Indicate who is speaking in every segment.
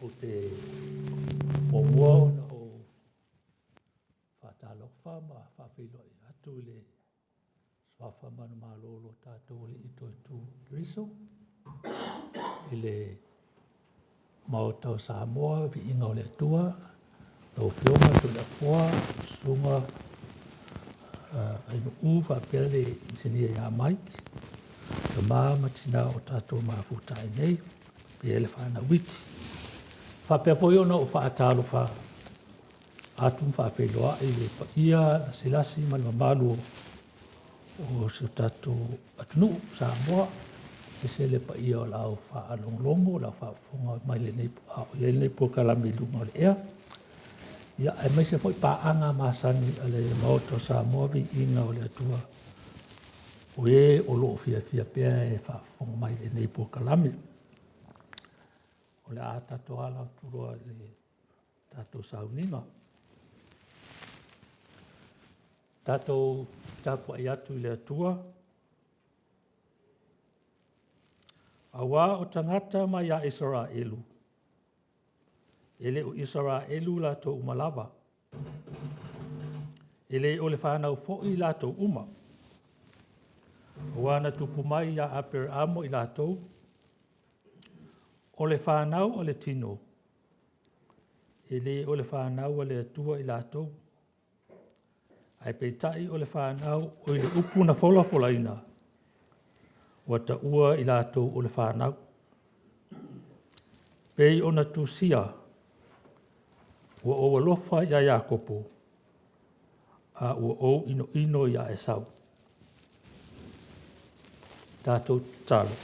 Speaker 1: o te momoa ona o whatalofa ma whawhiloi atu le swafa manu malolo tātou le ito i tū riso i le Maota o Samoa Viiga o le Atua lau whionga tu le fua sunga ainu whapea le insinia ia Mike le maa matina o tātou mafutai nei pe ele whana witi whapea foi ona o whaatalo wha atum whawheloa i le ia silasi malu o se tātou atunu Samoa e se le pa ia o lau whaalonglongo lau whaafonga mai le nei pokalami lunga o le ea ia e mai se foi paanga masani a le Maota o Samoa Viiga o le Atua o e o loo fia pea e whaafonga mai le nei pokalami o le a tātou ala turoa le tātou sauninga tātou tāpua i atu i le Atua awa o tangata mai a Israelu. Ele o Israelu la to umalava. Ele o le whanau fo'i la to uma. Awa na tupu mai a aper amo i la to. O le whanau o le tino. Ele o le whanau o le atua i la to. Ai peitai o le whanau o le upu na fola ina. Wata ua i lātou o le whānau. Pei ona tūsia, ua o alofa ia Iakopo, a ua o ino ia Esau. Tātou talo.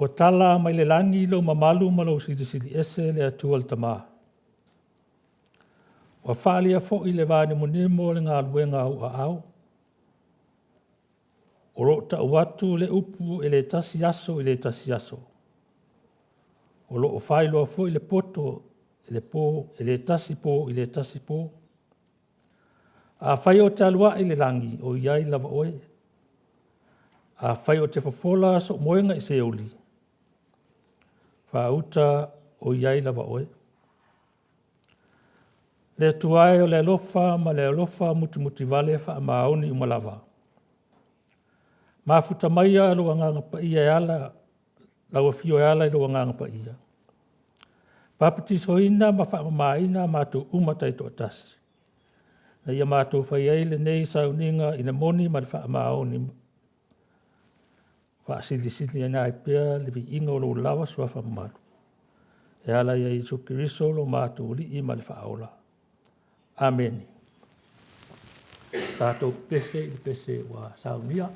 Speaker 1: Ua tala mai le langi lo mamalu malo sili ese le atua le tamā. Ua whaalia fo i le vāne monimo le ngā luenga au. O lo ta watu le upu e le tasi aso. O lo o whailo a fo i le poto e le po e le tasi po. A whai o te alua i le langi o iai lava oe. A whai o te whafola so moenga i se oli. Whauta o iai lava oe. Le tuai o le alofa ma le alofa muti vale wha maoni umalava. Mafuta mai a lo nganga pa ia ala lau fio ala lo nganga pa ia. Papati soina ma fa maina ma tu umata to tas. Na ia ma tu fa ia le nei sauninga ina moni ma fa maoni. Fa sili na pe le Viiga lo lava so fa ma. E ala ia i Kristo lo ma tu li i ma fa ola. Amen. Tato pese wa saunia.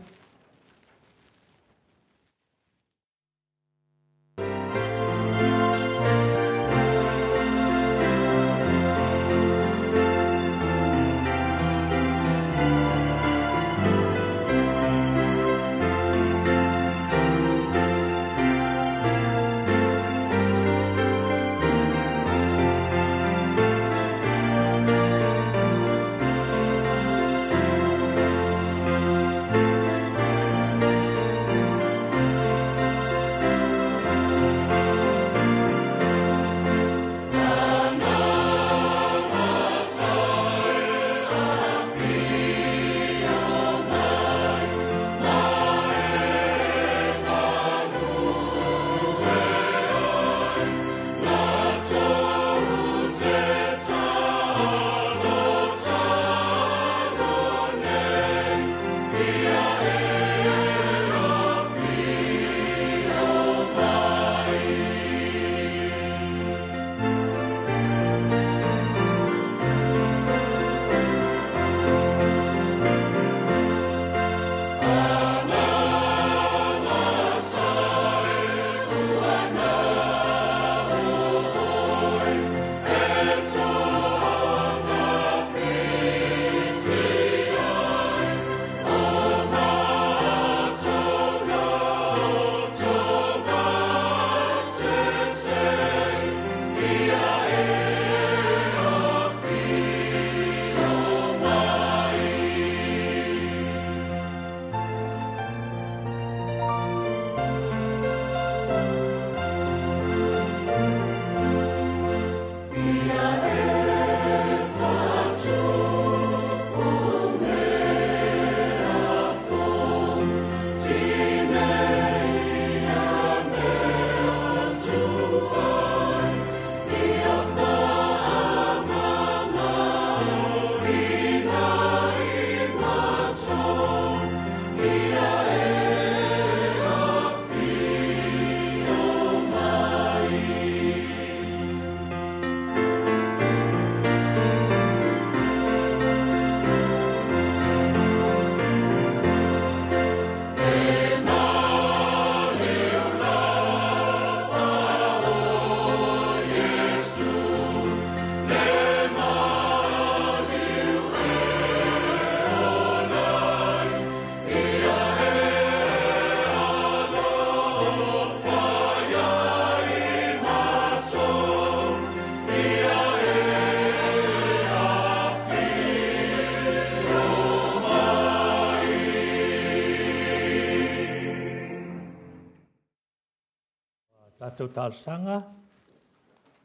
Speaker 1: tātou tāsanga,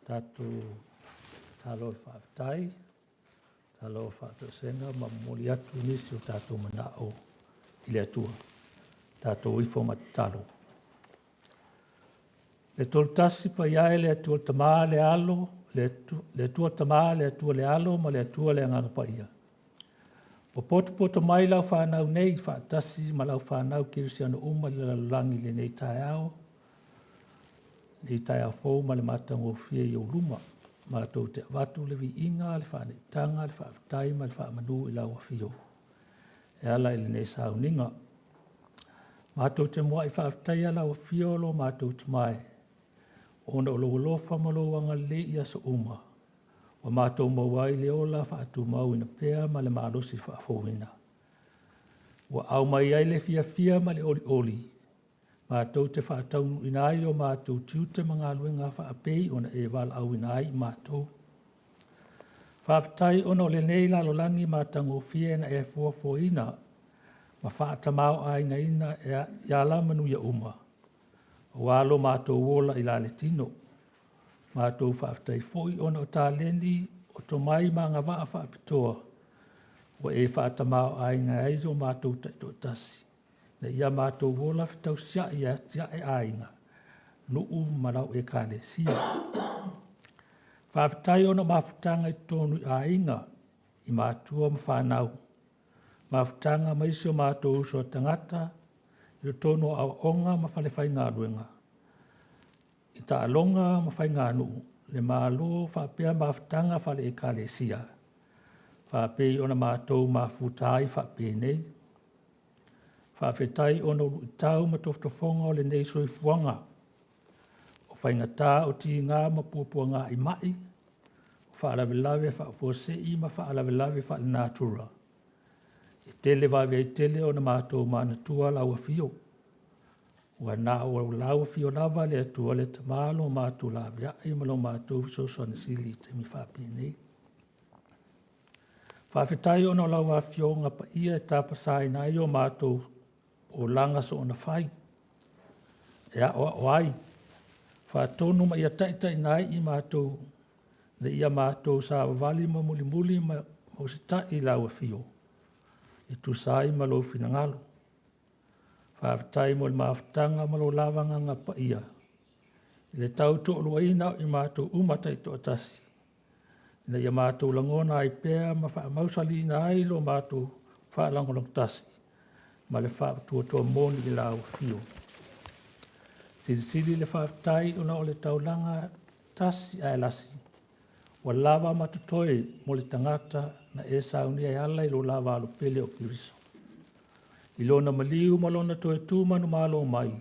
Speaker 1: tātou tālo le whaafitai, tālo whaatou senga, ma mori atu nisi o tātou manao i le atua, tātou ifo matalo. Le toltasi pa iae le atua tamā le alo, le atua tamā le atua le alo, ma le atua le anganga pa ia. O poto mai lau whanau nei, whaatasi ma lau whanau kirisiano uma le lalangi le nei tai ao, le tai ao fōu ma le matango fia i o luma, ma tau te watu le Viiga, le whaanetanga, le whaafitai ma le whaamanu i lau a fio. E ala i le nei sauninga. Ma tau te mua i whaafitai a lau a fio lo ma tau te mai. Ona o lo whamaloanga le i asa uma. Wa mātou mawai le ola whaatu mau ina pēr ma le mālosi whaafowina. Wa au mai ai le fia ma le oli. Mātou te whaataunu ina ai o mātou tiute mga luenga whaapei ona e wala au ina ai mātou. Whaafitai ona o le nei lalo langi mātango fia na e fuafoina ma whaatamau aina ina e ala manu ia uma. O alo mātou wola i lale tino. Mātou whaafitai foi ona o tālendi o to mai mga waa whaapitoa. Wa e whaatamau ainga eizo mātou taito tasi. Na ia mātou wola whitau sia e ainga. Nuu marau e kāle sia. Whaafitai ona mawhutanga i tonu ainga i mātua mwhanau. Mawhutanga maisio mātou uso tangata i tonu au onga mawhalewhai ngā ruenga. I ta alonga ma whai ngā nuu, le mālo whapea mawhitanga whale e kāle sia. Whapei ona mātou mawhutai whapea nei. Whawhetai ona uru i tau ma toftofonga o le nei soifuanga. O whai ngatā o ti ngā ma puapua ngā i mai. O whaalawe whaafosei ma whaalawe whaale nātura. I tele wawe i tele ona mātou mānatua lau a fio. Wa na o lau fio lava le atua le tamalo mātou la via i malo mātou so sona sili te mi whapi nei. Whawhetai ono lau a fio ngā pa ia e tāpasai nai o mātou o langa so ona whai. Ea o ai. Whaatonu ma ia taitai nai i mātou le ia mātou sa wali ma muli ma mausita i lau a fio. I tu sai ma lo fina ngalo. Whaafitai mo le mawhitanga malo lawanga ngā pa ia. I le tau to luaina i mātou umatai to atasi. Ina ia mātou langona ai pēr ma whaamausali ina ai lo mātou whaalangolong tasi. Ma le whaatua toa mōni i lau fio. Sili le whaafitai una o le taulanga tasi ai lasi. Wa lava matutoi mo le tangata na e sauni ai ala i lo lava alo pele o kiriso. I lona maliu ma lona toe tūmanu malo mai.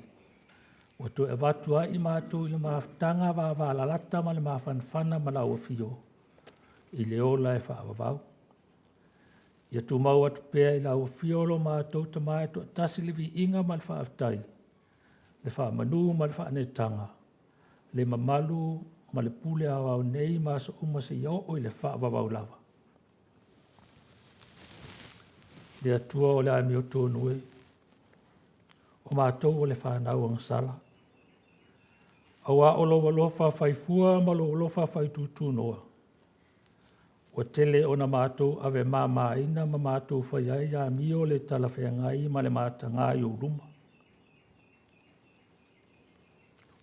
Speaker 1: Wa toe watua i mātou i le mawhitanga wa lalata ma le mawhanwhana ma lau a fio. I le ola e whaavavau. Ia tu mau atu pēr i lau a fio lo mātou tamai to atasi le Viiga ma le whaafitai. Le whaamanu ma le whaanetanga. Le mamalu ma le pule au nei ma sa umase i o i le whaavavau lava. Le atua o le ami o tōnu e. O mātou o le whanau ang sala. Awa o loa lofa whaifua ma loa lofa whaitutu noa. O tele o na mātou ave māma ina ma mātou whaiai a mio le talawhiangai ma le mātangai o ruma.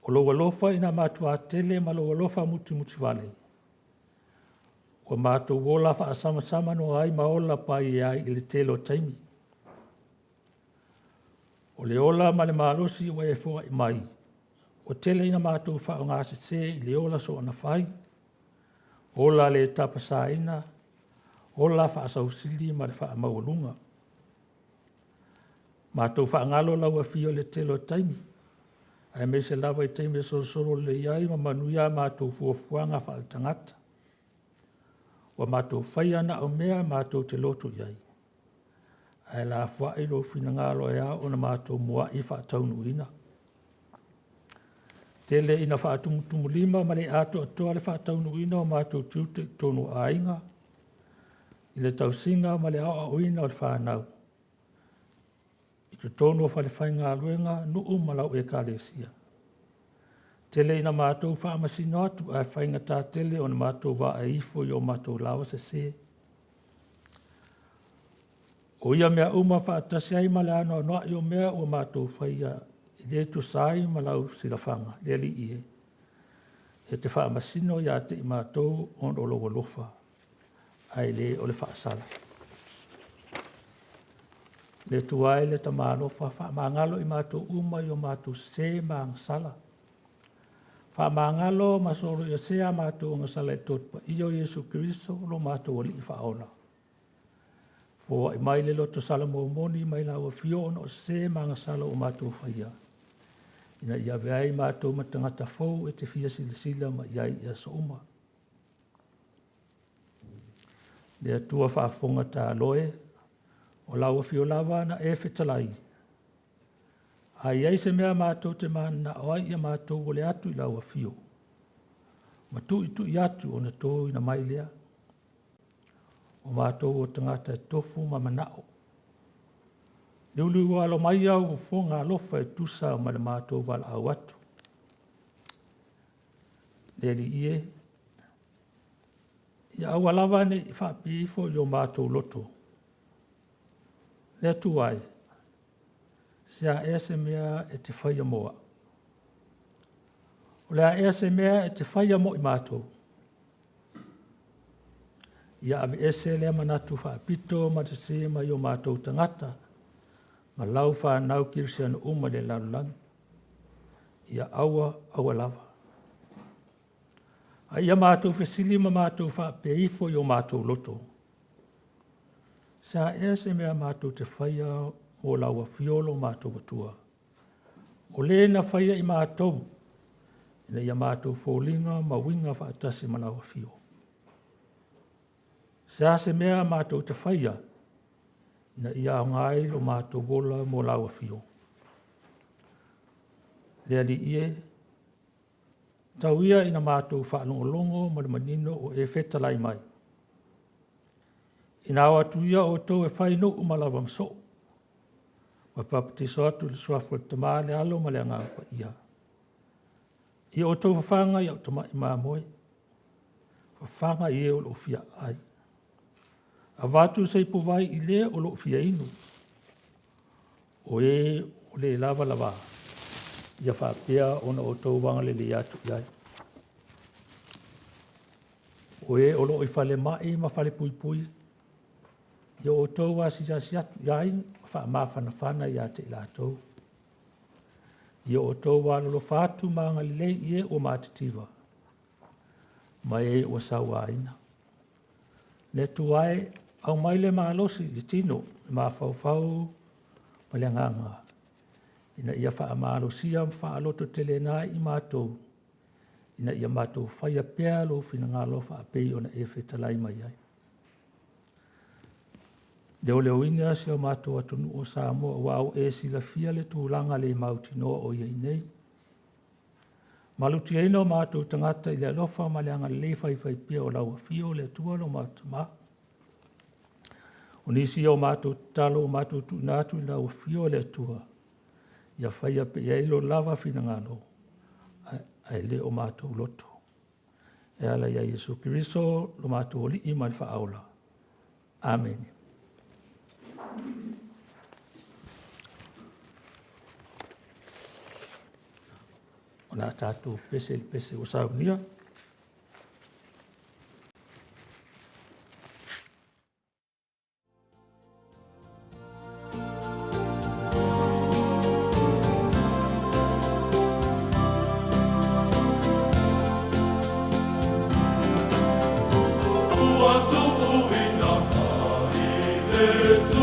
Speaker 1: O loa lofa ina mātou a tele ma loa lofa muti wale. O mātou wola wha asama no ai maola pai ai i le telo taimi. O le ola ma le malosi o e fua i mai. O tele ina mātou wha o ngāse te i le ola so ana whai. Ola le tapasa ina. Ola wha asausili ma le wha maulunga. Mātou wha ngalo lau a fio le telo taimi. Ai me se lawa i taimi soro le iai ma manuia mātou fuafuanga wha al tangata. Wa mātou whai ana o mea mātou te loto iai. Ai la whae lo whina ngālo ea o na mātou mua i whaataunu ina. Tele ina whaatumutumu lima ma le ato atoa le whaataunu ina o mātou tiute tonu ainga. I le tausinga ma le aoa o ina o le whanau. I te tonu o whale whai ngā luenga nuu malau e kālesia. tele ina mātou whaamasino atu, ai whainga tā tele o na mātou wa a ifo i o mātou lawa se se. O ia mea uma whaatasi ai male ano noa i o mea o mātou whaia i le tu sai malau silafanga, le li ie. E te whaamasino i ate i mātou on o logo lofa, ai le o le whaasala. Le tuai le ta mālofa whaamangalo i mātou uma i o mātou se māngasala. Whaamangalo masoro i a sea mātou ngasala e totpa i o Yesu Kiriso lo mātou o li i whaola. Fo i mai le loto sala mo moni mai la o fiona o se māngasala o mātou whaia. Ina ia veai mātou matangata fau e te fia sila ma iai ia sa uma. Le atua whaafonga tā loe, o laua fio lava na e whetalai. Ai ai se mea mātou te mana o ai ia mātou o le atu i laua fio. Ma tu i atu o na tō ina mai lea. O mātou o tangata e tofu ma manao. Liulu alo mai au o fonga alofa e tusa ma le mātou wala au atu. Leri ie. Ia au alawa ne i whaapifo i o mātou loto. Le tuai. Sea e se mea e te whaia moa. O lea e se mea e te whaia mo i mātou. Ia ave ese lea manatu whaapito ma te se ma i o mātou tangata. Ma lau whanau kirisiana uma le lalulangi. Ia aua lava. A ia mātou whesili ma mātou whaapeifo i o mātou loto. Sa e se mea mātou te whaia o laua fiolo mātou atua. O le na whaia i mātou. Ina ia mātou fōlinga ma winga whaatasi ma laua fio. Sa se mea mātou te whaia. Ina ia ngai lo mātou wola mo laua fio. Lea li ie. Tau ia ina mātou whaanongolongo ma le manino o e whetalai mai. Ina awa tu ia o tau e whaino umalawa mso. Ma papatiso atu le suafu le tamaa le alo ma le angapa ia. Ia o tau whawhanga ia o tama i māmoe. Whawhanga ia o lo fia ai. A watu sei puwai i le o lo fia inu. O le lava lava. Ia whapea ona o tau wanga le atu iai. O lo i whale mai ma whale pui pui. Ia o tau wa si atu iai wha mawhana ia te ila tau. Ia o tau wa lolo whatu maanga le ie o mātitiwa. Mai o sawa aina. Le tuai au mai le maalosi i tino, ma whauwhau, ma le nganga. Ina ia wha maalosia wha aloto tele nā i mātou. Ina ia mātou whaia pēa lo whina ngalo wha apei o na e whetalai mai ai. Leo leo ina si o mātou atunu o Samoa wa au e sila fia le tūlanga le mautinoa o iei nei. Maluti eino mātou tangata i le alofa ma le anga le whai pia o laua fio le tua lo mātama. O nisi o mātou talo o mātou tu nātu i laua fio le tua. Ia whaia pe ia ilo lava whina ngalo. Ai le o mātou loto. E ala ia Yesu Kiriso lo mātou oli i mai whaaula. Amen. O nā tātou pese o saunia.
Speaker 2: Let's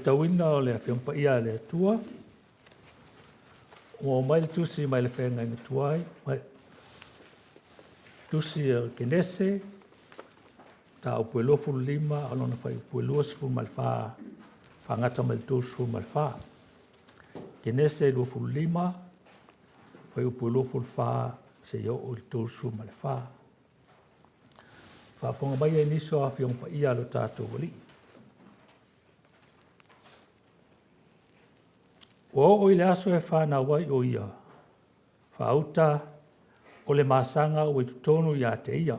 Speaker 1: tawina o le whiampa ia le tua. O mai le tusi mai le whenga inga tuai. Mai tusi kenese. Ta o pue lofu lima, alona whai pue luas fu mai wha. Whangata mai le tusi fu mai wha. Kenese lofu lima. Whai pue lofu wha. Se yo o le tusi fu mai wha. Whaafonga mai e niso a whiampa ia lo tātou wali. O i le aso e whāna wai o ia. Whaauta o le māsanga o i tutonu ia te ia.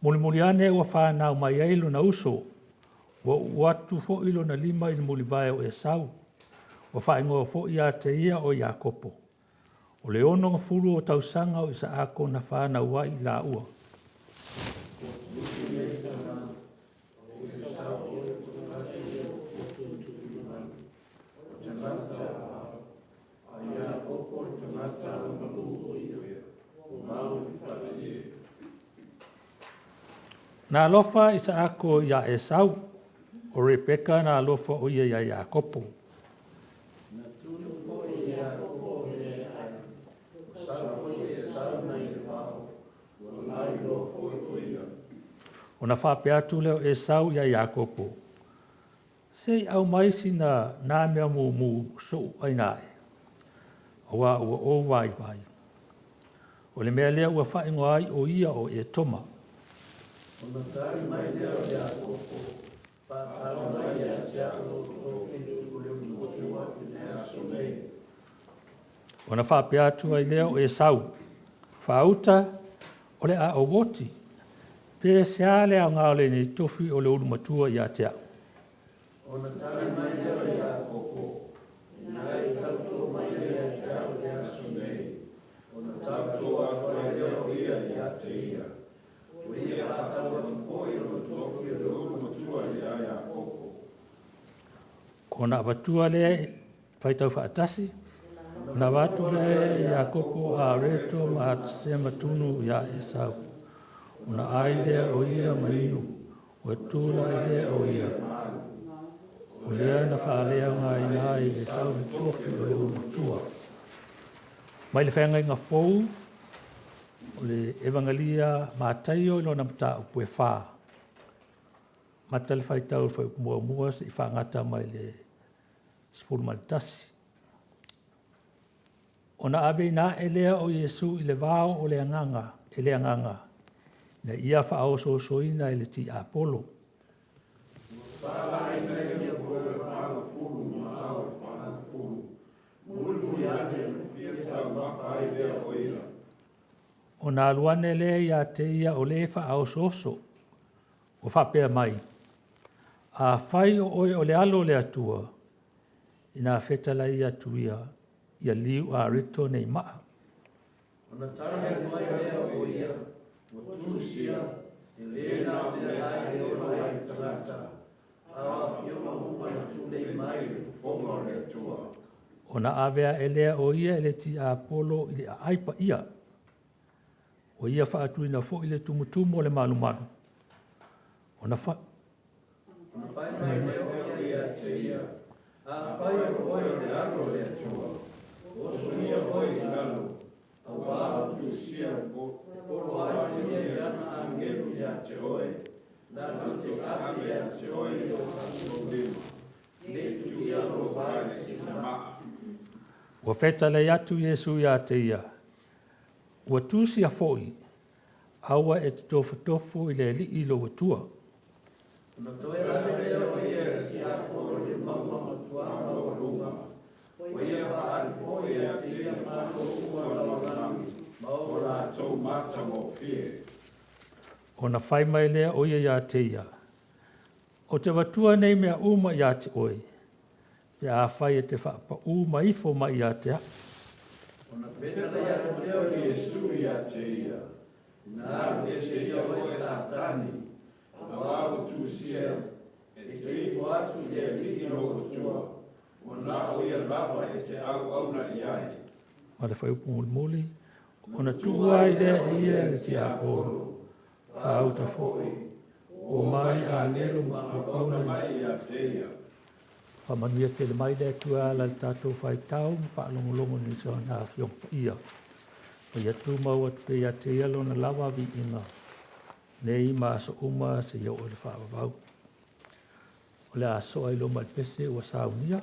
Speaker 1: Muli ane ua whāna o mai eilu na uso. Watu fo ilo na lima i muli bae o e sau. Wa whaingoa fo ia te ia o Iakopo. O le ono furu o tausanga o isa ako na whāna wai la ua. Na alofa isa ako ia Esau, o Rebeka na alofa o ia ia Iakopo. O na whape atu leo Esau ia Iakopo. Sei au maisi na nā mea mu so ainae. O wa ua o vai. O le mea lea ua whaingo ai o ia o e toma. Ona tai mai leo Iakopo, whātau mai a tia o tōwhinu o leo tuatua i nea sonei. Ona whape atu ai leo Esau. Whauta o le a o woti. Pe seale au ngā le ni tofi o le uru matua i a tea. Ona tai mai leo Iakopo, nai tauto mai lea tia o lea sonei. Ona tauto a whai leo ia i a te ia. Kona apatua le whaitau whaatasi. Na watu le Iakopo a reto ma se matunu ia Esau. Una ai lea o ia mainu. O tūla i lea o ia. O lea na whaalea ngai ngai le tau le tofi o le umatua. Mai le whenga inga fou. O le evangelia mātaio ilo na mata o pue whā. Mata le whaitau whai mua se i whangata mai le spuru malitasi. O na ave na e lea o Yesu i le vāo o le anganga, e le anganga. Na ia whao soina i le ti Apolo. O nā luane lea ia te ia o le whaao soso. O whapea mai. A whai o oi o le alo le atua. I nā whetala i atuia. Ia liu a rito nei maa. O na tahe mai lea o ia. O tūsia. E le nā mea ai o lai tangata. A whioma uma na tūnei mai le whonga le atua. O na avea e lea o ia e le ti a Apolo i le aipa ia. O ia whaatuina fo i le tumutumu o le manumaru. O na whai mai leo ia te ia. A whai o oi o le aro le atua. O suia oi i lalo. A wāo tu sia o poro ai ia i ana angelu ia te oi. Na tu te kapi ia te oi o hango lima. Ne tu ia ro vai si na maa. Ua whetale atu Yesu ia te ia. Ua tūsia foi, aua e te tofu i le li i lo watua. Una toe rame leo ia ti a koro le mama tua o runga. Ua ia whaari foi a te ia mako ua lawanami, maora tau mata mo fie. Ona whai mai lea o ia te ia. O te watua nei mea uma ia te oi. Pe a whai e te whaapa uma ifo mai ia te a. Ona whetara ia te leo Yesu ia te ia. Nā ese ia o Satani. A wāo tūsia. E te ifo atu ia liki no tua. O Ma le whaiupu muli, ona tua i lea ia le ti a polo, whaauta fōi, o mai a lero ma a pauna whamanuia te le mai lea tua ala le tātou whai tau, ma whaalongolongo ni sa na whiongpa ia. O ia tū maua te ia te ialo na lawa vi inga, nei ma so uma se iau o le whaavavau. O le a soa ilo mai pese ua saunia,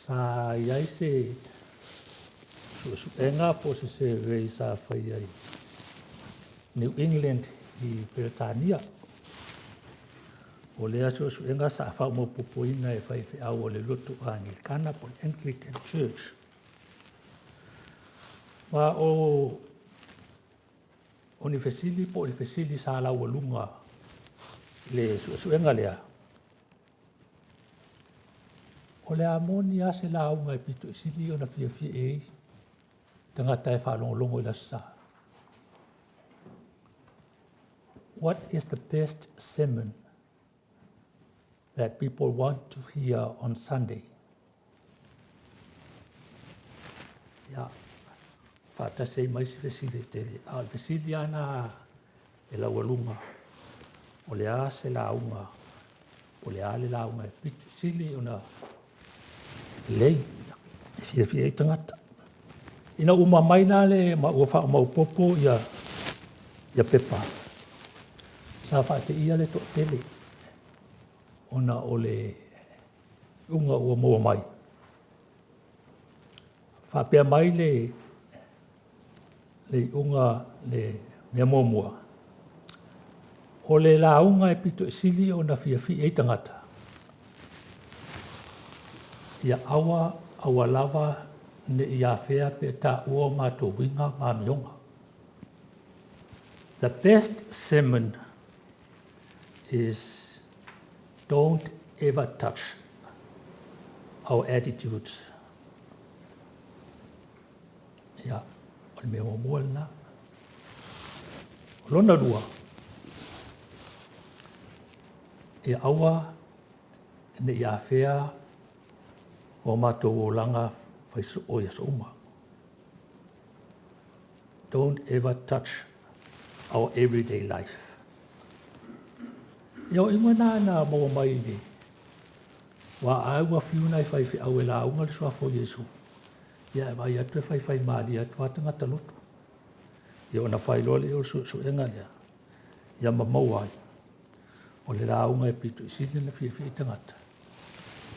Speaker 1: sa iai se suenga po se rei sa whai ai New England i Britania. O lea suenga sa whao mo pupuina e whai au o le lotu Anglikana po Anglican Church. Ma o ni fesili po ni fesili sa la walunga le suenga lea. O le amoni a se la unga e pito isili o na fia e tangata e whalongolongo i la sa. What is the best sermon that people want to hear on Sunday? Ya, fata se mai se fesili tere. Al fesili ana e la walunga. O le a se la unga. O le a le la unga e pito isili o na lei fia e tangata. Ina uma mai na le ma ua wha mau popo ia pepa. Sa wha te ia le to tele. Ona o le unga ua mua mai. Wha pia mai le unga le mea mua. O le la unga e pito sili o na fia e tangata. Ia awa lava ne ia fea pe ta ua mātou winga mionga. The best sermon is don't ever touch our attitudes. Ia, o le mea mua lana. O lona rua, e aua ne i awhea o mātou o langa o ia souma. Don't ever touch our everyday life. Ia o inga nā mo mai ni, wa aua whiuna i whai au e la unga le suafo Yesu. Ia e mai atu e whai maari atu atanga talotu. Ia o na whai lole o su enga lea. Ia mamau ai. O le la unga e pitu i sili na fia tangata.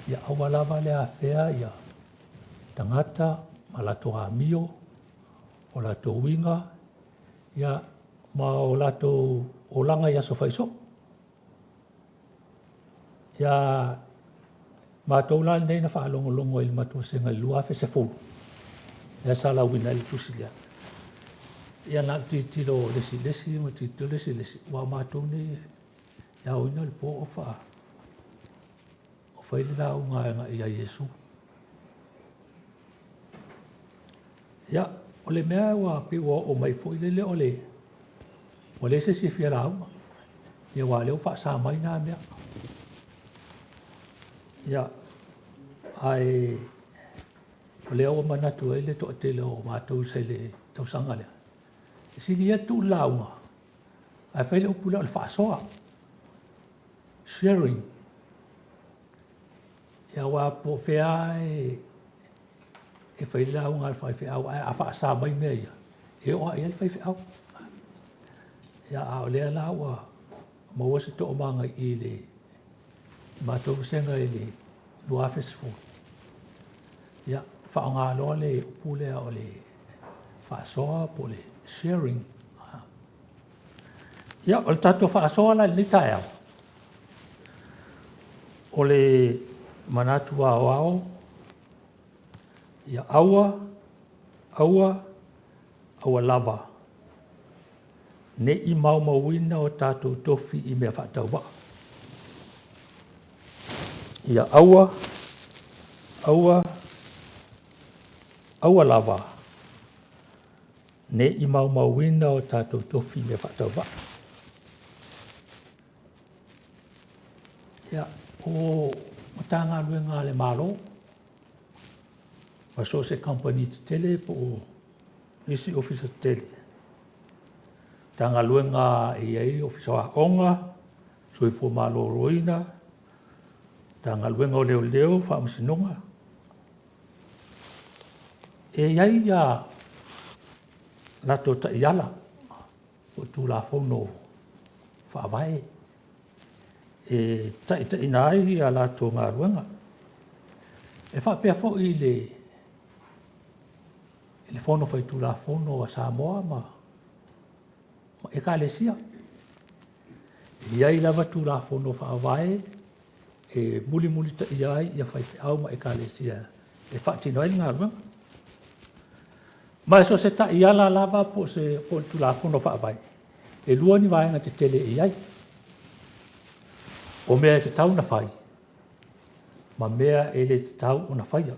Speaker 1: Ia aua lava le a whea ia tangata ma lato a mio, o lato winga, ia ma o lato o langa ia so whaiso. Ia mātou la nei na whaalongolongo i matua senga i lua se fulu. Ia sala wina i tusilia. Ia na titilo lesi ma titilo lesi. Wa mātou nei ia oina le po o wha. O whaile la unga ia Yesu. Ia, o le mea wa pe o mai fo i le o le. O le se si fia la unga. Ia wa leo wha sa mai na mea. Ia, ai o leo o manatu e le to te leo mātou sai le tausanga lea. Si ni atu launga. Ai whaile upula o le whaasoa. Sharing. Ia wa po whea e whaile launga le whai au. A whaasa mai mea ia. E oa e le whai au. Ia a o lea laua. Maua se to o manga i le mātou senga i le lua festival. Ia, whaonga loa le upulea o le whaasoa po le sharing. Ia, o le tato whaasoa la ni tae au. O le manatu ao. Ia, aua lava. Ne i mauina o tato tofi i mea whaatau wa. Ia, aua lava. Ne i mauina o tato tofi me whaatau wa. Ia, o matanga luenga le malo. Ma so se company te tele po isi officer tele. Tanga luenga i ei officer a onga. So i fo malo roina. Tanga luenga o leo whaamasinonga. E iai ia lato ta iala o tu la fono whaavai. E ta inai ia lato ngā ruenga. E whapea fo i le fono whai tu la fono a Samoa ma e ka lesia. Iai lava tu la fono whaavai e muli ta iai ia whai au ma e ka lesia. E whaatinoai ngā ruenga. Ma so se ta iala lava po tu la fono whaavai. E lua ni vaenga te tele iai. O mea te tau na whai. Ma mea e le te tau o na whaia.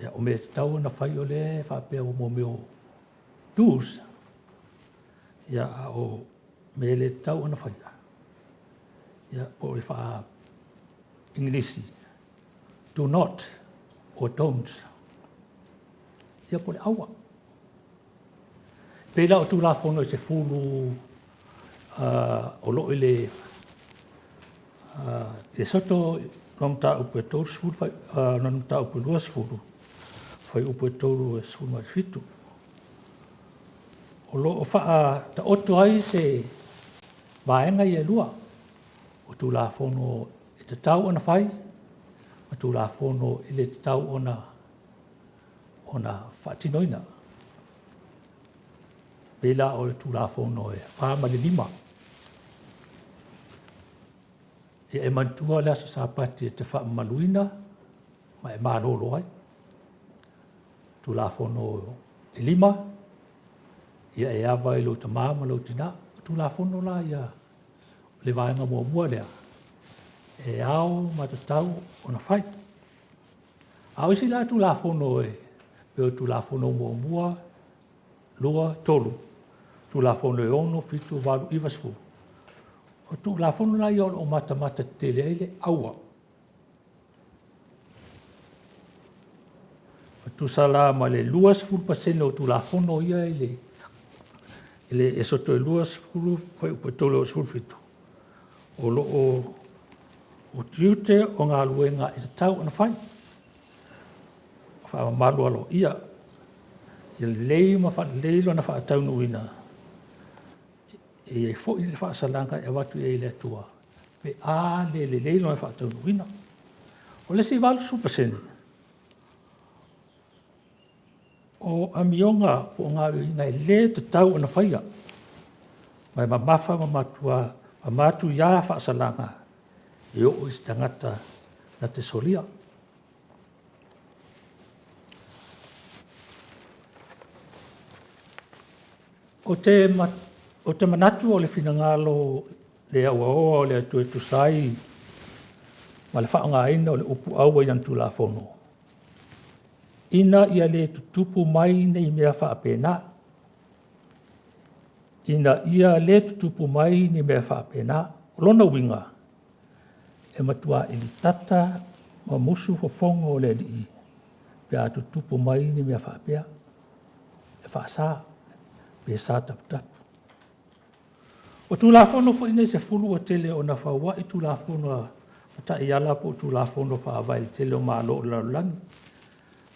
Speaker 1: Ia o mea te tau o na whai o le whapea o mo meo dus. Ia o mea le te tau o na whaia. Ia o le wha Inglisi. Do not or don't. Ia po le aua. Pela o tu la fono e se fulu o lo ile e soto non ta upe tolu sfuru non ta upe lua sfuru fai upe tolu e sfuru mai fitu o lo o faa ta oto ai se vaenga i e lua o tu la fono e te tau ona fai o tu la fono i le te tau ona fatinoina pela o tu la fono e fa ma le lima e mantua la sa pati te fa maluina ma e marolo ai tu la fono e lima ia e ava i lo te mama lo tina tu la fono la ia le vaenga mua lea. E ao matatau ona whai. Ao isi la tu la fono e, peo tu la fono mua, lua, tolu. Tu la fono e ono, fitu, walu, iwasfu. O tu la fono na iol o mata te le eile aua. O tu sala ma le luas fulpasene o tu la fono ia ele. Ele e soto e luas fulu, koe upo tolo o sulfitu. O lo o tiute o ngā luenga e tau ana whai. Wha malu alo ia. Ia lei ma wha leilo na wha tau nuina. E fo i le wha salanga e watu e le atua. Pe a le leilo na wha tau nuina. O le si walu supasene. O amionga po ngā uina e le te tau ana whaia. Mai ma mafa ma matua, ma matu ia wha salanga. E o is tangata na te solia. O te manatu o le finangalo le aua o le atu e tusai ma le whaanga ina o le upu aua i antu la fono. Ina ia le tutupu mai nei mea whaapena. Ina ia le tutupu mai nei mea whaapena. Lona winga. E matua ili tata ma musu fofongo o le di. Pea tutupu mai ni mea whaapea. E whaasa. Pea sa tapu. O tu la fono fo ine se fulu o tele o na whaua i tu la fono ta i ala po tu la fono whaavai tele o malo o laulangi.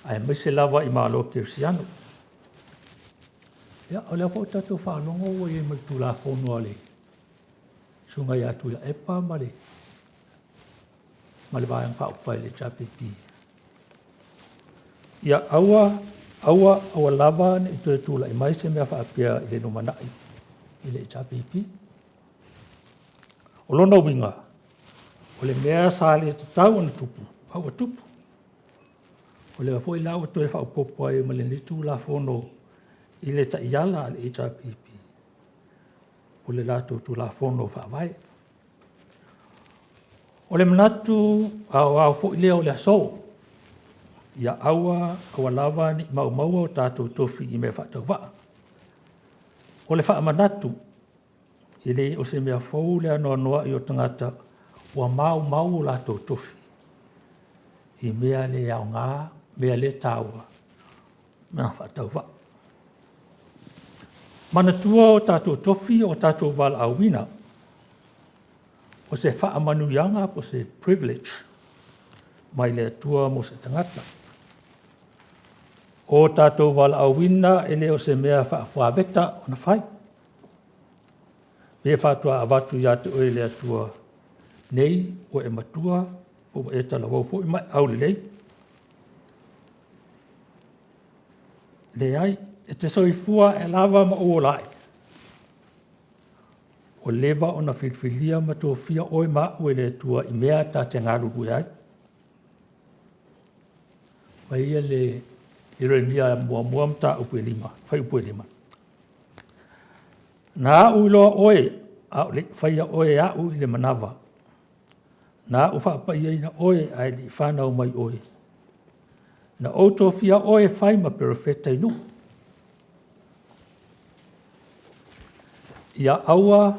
Speaker 1: Ai mai se lava i malo kirsiano. Ia, o lea po tato whaanongo o i mai tu la fono ale. Sunga ia tu ia epa male. Ma le vāiang whaupwai le chapipi. Ia aua lava ne i tue tūla i mai se mea whaapia i le numanai i le chapipi. O lona winga, o le mea sāle te tau ana tupu, aua tupu. O le wafo i lau toe whaupopo ai ma le nitu la fono i le ta iala le chapipi. O le lato tu la fono whaavai. O le manatu au fo i leo le aso. Ia aua lava ni mau o tātou tofi i mea whatau waa. O le wha manatu, i le o se mea fau le anoa i o tangata ua mau o lātou tofi. I mea le au ngā, mea le tāua, mea whatau waa. Manatua o tātou tofi o tātou wala awina, o se whaamanuianga po se privilege mai le atua mo se tangata. O tātou wala awina e le o se mea whaafwaweta o na whai. Me whātua awatu ia te oe le atua nei o e matua o e tala wau i mai au le lei. Le ai, e te soifua e lava ma o lai. O lewa o na whilwhilia ma tō whia oe ma ue le tua i mea tā te ngāruru ai. Mai ia le ironia mua mta upu e lima, whai upu e lima. Nā uiloa oe, whaia oe au i le manawa. Nā uwhaapai ina oe ai li whanau mai oe. Na o tō whia oe whai ma perofeta inu. Ia aua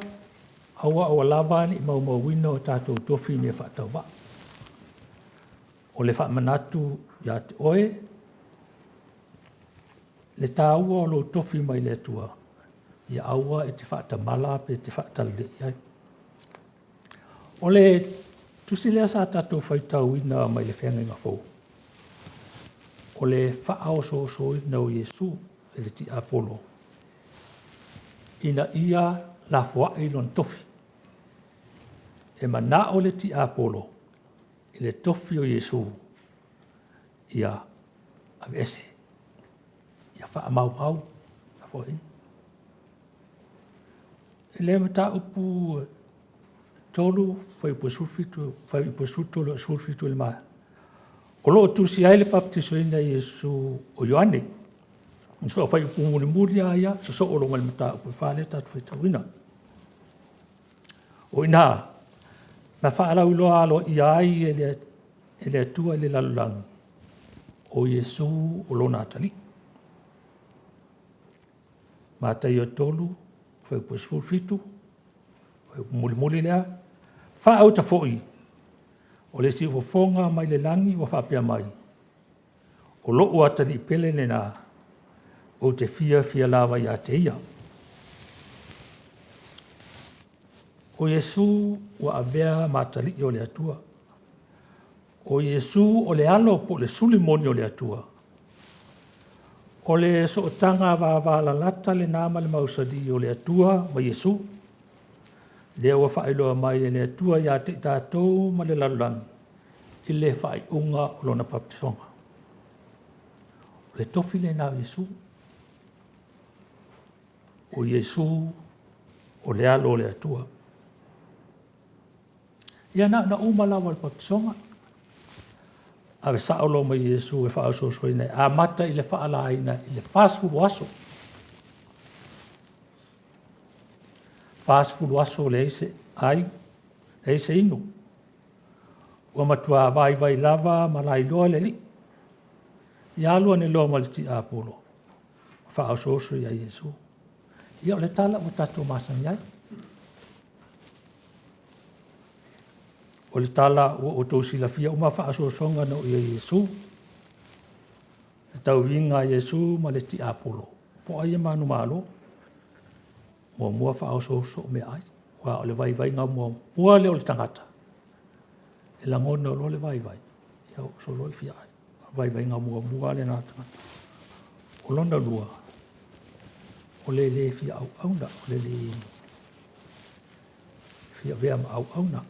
Speaker 1: lavani mau wina o tātou tofi me whaatau wa. O le whaamanatu ia te oe, le tāua o lo tofi mai le tua. Ia aua e te whaatamala pe te whaatalde iai. O le tusi lea sa tātou whaitau ina mai le whenga fau. O le whaao so ina o Jesu e le ti Apollo. Ina ia la fua ilon tofi. E mana o le ti Apollo, i le tofi o Jesu, ia avese, ia wha mau, a fo in. E le mata upu tolu, whai pu sulfitu le maa. O loo tusi ai le baptiso ina Jesu o Ioane, so whai upu muri ia, so o longa le mata upu whale tatu whai tawina. O ina, na whaalau loa alo i ai e le atua e le lalulangi. O Iesu o lona atali. Mātai o tolu, whai puesifu fitu, whai muli lea, whaau ta fo'i. O le si ufofonga mai le langi wa whapea mai. O loo atani i pele le nā, o te fia lawa i a te ia. O Iesu wa avea matali i o le atua. O Iesu o le alo po le sulimoni o le atua. O le sootanga wa la lata le nama le mausadi o le atua ma Iesu. Le ua whaailoa mai e le atua i a te tātou ma le lalulangi. I le whaai unga o lona baptisonga. O le tofi le nā Iesu. O Iesu o le alo o le atua. Ia na umalawa le baptisonga. Awe saolo mai Iesu e whaasoso ina. A mata i le whaala ina i le whaasfulu aso. Whaasfulu aso le eise ai, le eise inu. Ua matua vai lava malai loa le li. Ia alua ne loa maliti a polo. Whaasoso ia Iesu. Ia o le tala o tatou masani ai. O le tala o tau silafia uma whaasosonga no ia Iesu. E tau winga Iesu ma le ti apolo. Po aia manu malo. Mua whaasoso me ai. Wa o le vai ngā mua le o le tangata. E langona o lo le vai. Ia o so lo i fia ai. Vai ngā mua le nā tangata. O lona lua. O le fia au auna. O le fia vea ma au auna.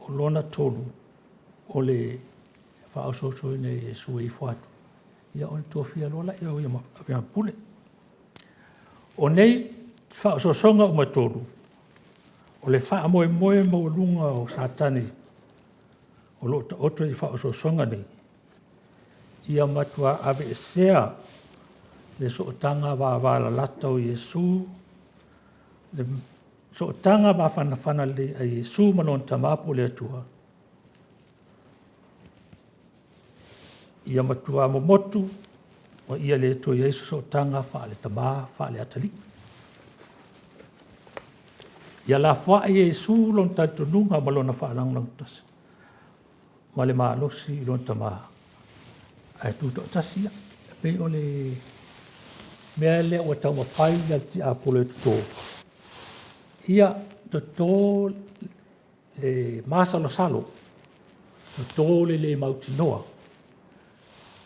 Speaker 1: O lona tolu o le whaasoso ina Iesu i whaatu. Ia o le tuafia lola ia o ia ma pule. O nei whaasosonga o matolu. O le wha moe maulunga o satani. O lo ta oto i whaasosonga nei. Ia matua ave e sea le sootanga wa la lata o Iesu. Le sootanga wa whana le a Iesu manon tamapo le atua. Ia matua momotu o ia le to Iesu sootanga wha le tama, wha le atali. Ia la wha Iesu lon tatununga malona wha lang tasi. Ma le maalosi lon tama. Ai tuto tasia. Pe o le mea le o tau mawhai la ti apolo e tuto. Ia tuto le masalo salo. Tuto le mautinoa.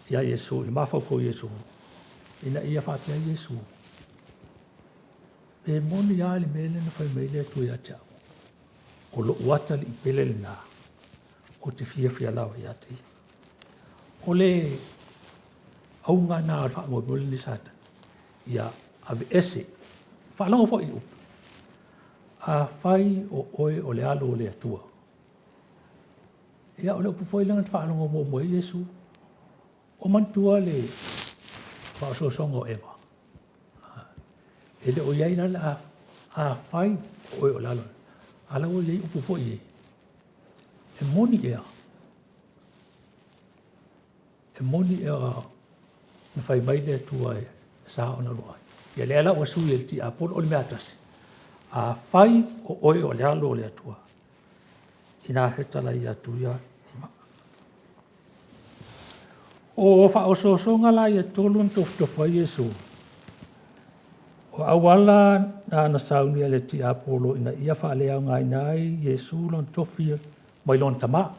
Speaker 1: Ia Iesu, le mafafo Iesu. Ina ia whapea Iesu. E moni ia le mele na whai meile atu ia te au. O lo uata li pele le nā. O te fia lawa ia te. O le au ngā nā wha mo mole ni sata. Ia ave ese. Whaalonga fo i upu. A whai o oe o le alo o le atua. Ia o le upu fo i langa whaalonga mo moe Iesu. O mantua le whaasosonga o ewa. E le o iai lala a whai o oe o le alo. Ala o iai upu fo i e. E moni ea. E moni ea na whai mai le atua e sa ona loa. Ia le ala o sui e ti a polo o le mea tase. A whai o oe o le alo o le atua. Ina hetala i atu ia ima. O whaososonga la i atolun toftofa Iesu. O awala na saunia le ti a polo ina ia whaalea ngai nai Iesu lon tofia mai lon tama.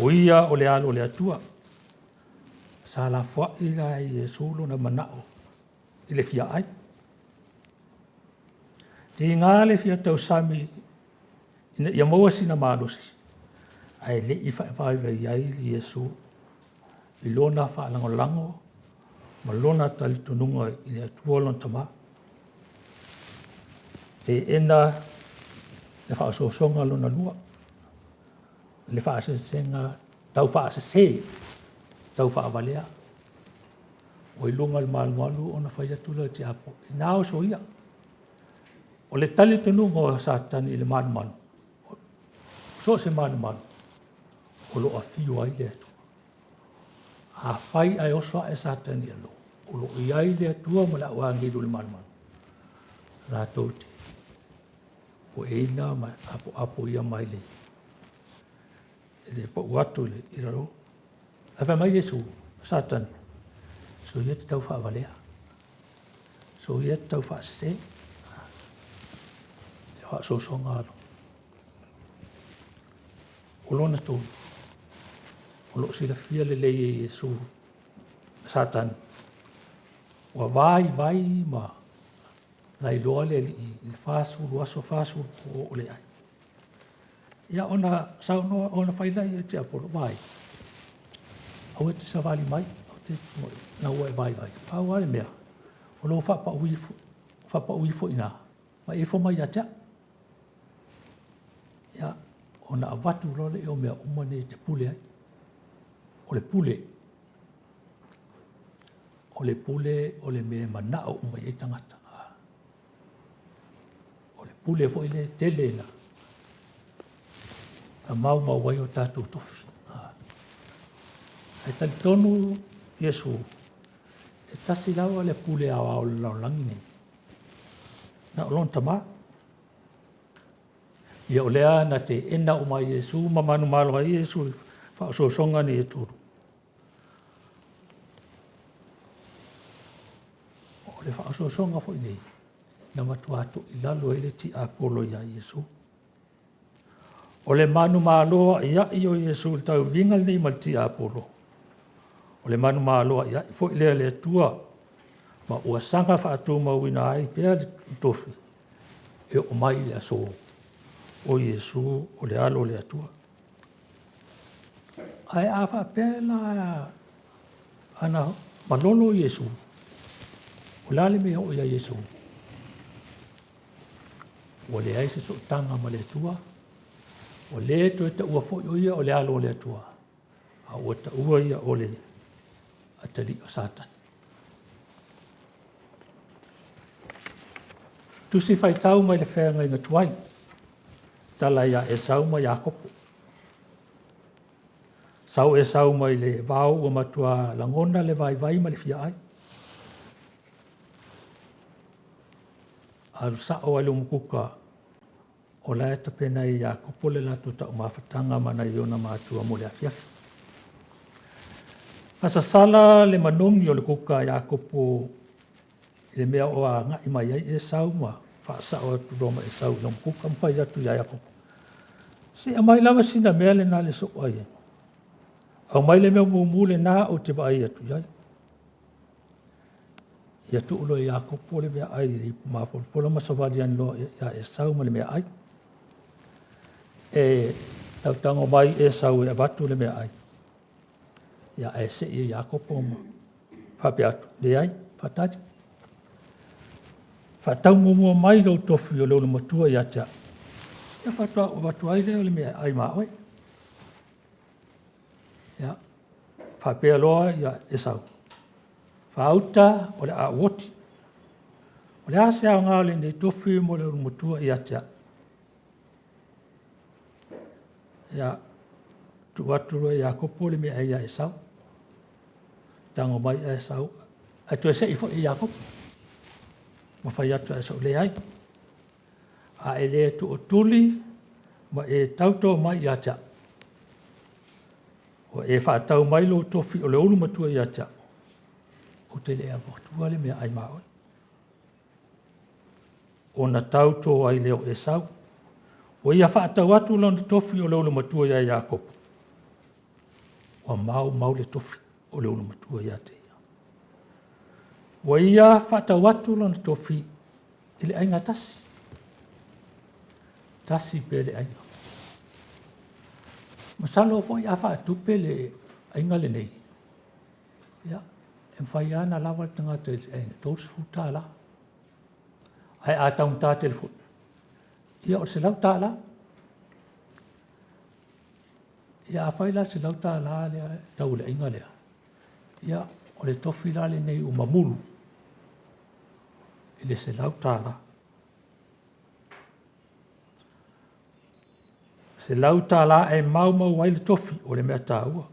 Speaker 1: O ia o le alo o le atua. Sa la fwa i la Iesu lona manao. I le fia ai. Te ngā le fia tau sami ina ia maua sina mālosi. Ai le i whaewaewa iai li Iesu. I lona whaalango ma lona talitununga i le atua lon tama. Te ena le whaasosonga lona lua. Le whaasasenga, tau whaasase, tau whaavalea. o i lunga le malu ona fai atu le te apo. I nao so ia. O le tali tonu mo Satani i le manu. So se manu. O lo a fiu ai le atu. A fai ai osa e Satani alo. O lo i ai le atua ma la wangiru le manu. Rātou te. O e ina mai apo ia mai le. E le pa uatu le i raro. A wha mai Yesu, Satani. So ia te tau wha avalea. So ia te tau wha se. E wha so songa alo. O lona tō. O lo sila fia le lei e Yesu, Satani. O vai ma. Lai loa le i whāsuru, aso whāsuru o le ai. Ia ona saunoa, ona whailai e te aporo, vai. Au e te savali mai, au te na ua e vai. Pau ale mea, o lo whapa uifo ina, ma e fo mai a tea. Ia, ona avatu role e o mea umane te pule ai. O le pule. O le mea manao umai e tangata. Pule fo ile tele na. A mau wai o tātou tofi. E tali tonu Yesu. E tasi lawa le pule awa o lau langi nei. Na olon tama. Ia o lea na te ena o mai Yesu, mamanu malo ai Yesu, wha so songa ni e turu. O le wha so songa fo nei. Na matuatu i lalo ele ti apolo ia Yesu. O le manu māloa ia i o Yesu il tau vingal nei mal ti apolo. O le manu māloa ia i fo ilea le atua. Ma ua sanga whaatu mauina ai pēr le tofi. E o mai le aso. O Yesu o le alo le atua. Ai awha pēla ana malolo Yesu. O lale mea o ia Yesu. O le ai se so tanga ma le tua. O le to te ua fo ia o le alo le tua. A ua ta ua ia o le atari o Satan. Tusi fai tau mai le whenga inga tuai. Tala ia e sau mai Jakopo. Sau e sau mai le vau o matua langona le vai ma le fia ai. Alu sa'o alu mukuka o la e tapena i Jakopo le lato ta o mawhatanga mana i ona mātua mo le afiafi. Asasala le manongi o le kuka Jakopo i le mea o a ngai mai ai e sau ma whaasa'o atu roma e sau i mukuka mwhai atu i Jakopo. Se a mai lava sina mea le nā le so ai. Au mai le mea mumule nā o te vai atu iai. Ia tuulo i Jakopo le mea ai i mawholfola masawari anlo ia e sau ma le mea ai. E tautango mai e sau e abatu le mea ai. Ia e se i Jakopo ma whape atu. Le ai, whatati. Whatau mumua mai lau tofi o leo le matua i atea. Ia whatua o watu ai leo le mea ai maa oi. Ia, whape aloa ia e sau. Whauta o le a woti. O le ase au ngā le nei tofi mo le mutua i atea. Ia, tuaturo i Jakopo le mea ia e sau. Tango mai e sau. A tu e se ifo i Jakopo. Ma whai atu e sau le ai. A e le tu o tuli ma e tauto mai i atea. O e whaatau mai lo tofi o le olu matua i atea. O te lea votua le mea ai maoi. O na tauto ai leo e sau. O ia whaatau atu lona tofi o le olu matua i a Jakopo. O mau le tofi o le olu matua i a te ia. O ia whaatau atu lona tofi i le ainga tasi. Tasi pe le ainga. Masalo fo ia whaatupe le ainga le nei. Ia. E whai ana lawa tanga te ainga. Tōsi futa la. Ai a taun tā telefon. Ia o se lau tā la. Ia a whai la se lau tā la lea tau le ainga lea. Ia o le tofi lale nei o mamulu i le se lau tāla. Se lau tāla e mau ai le tofi o le mea tāua.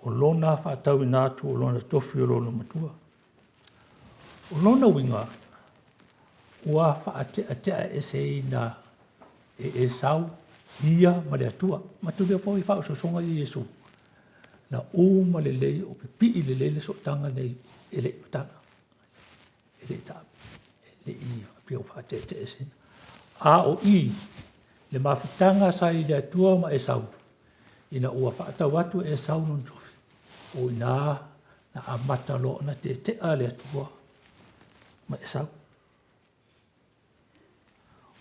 Speaker 1: O lona whaatau i nātu o lona tofi o lona matua. O lona winga, ua whaatea e se ina e sau ia ma le atua. Ma tu lea po i whao sosonga i Yesu. Na o ma le lei o pipi i le leile so tanga nei e le utana. E le ta. E le i pia o whaatea te e sena. A o i le mawhitanga sa i le atua ma e sau. Ina ua whaatau atu e sau non tofi. O ina na amata lo na te a le atua ma e sau.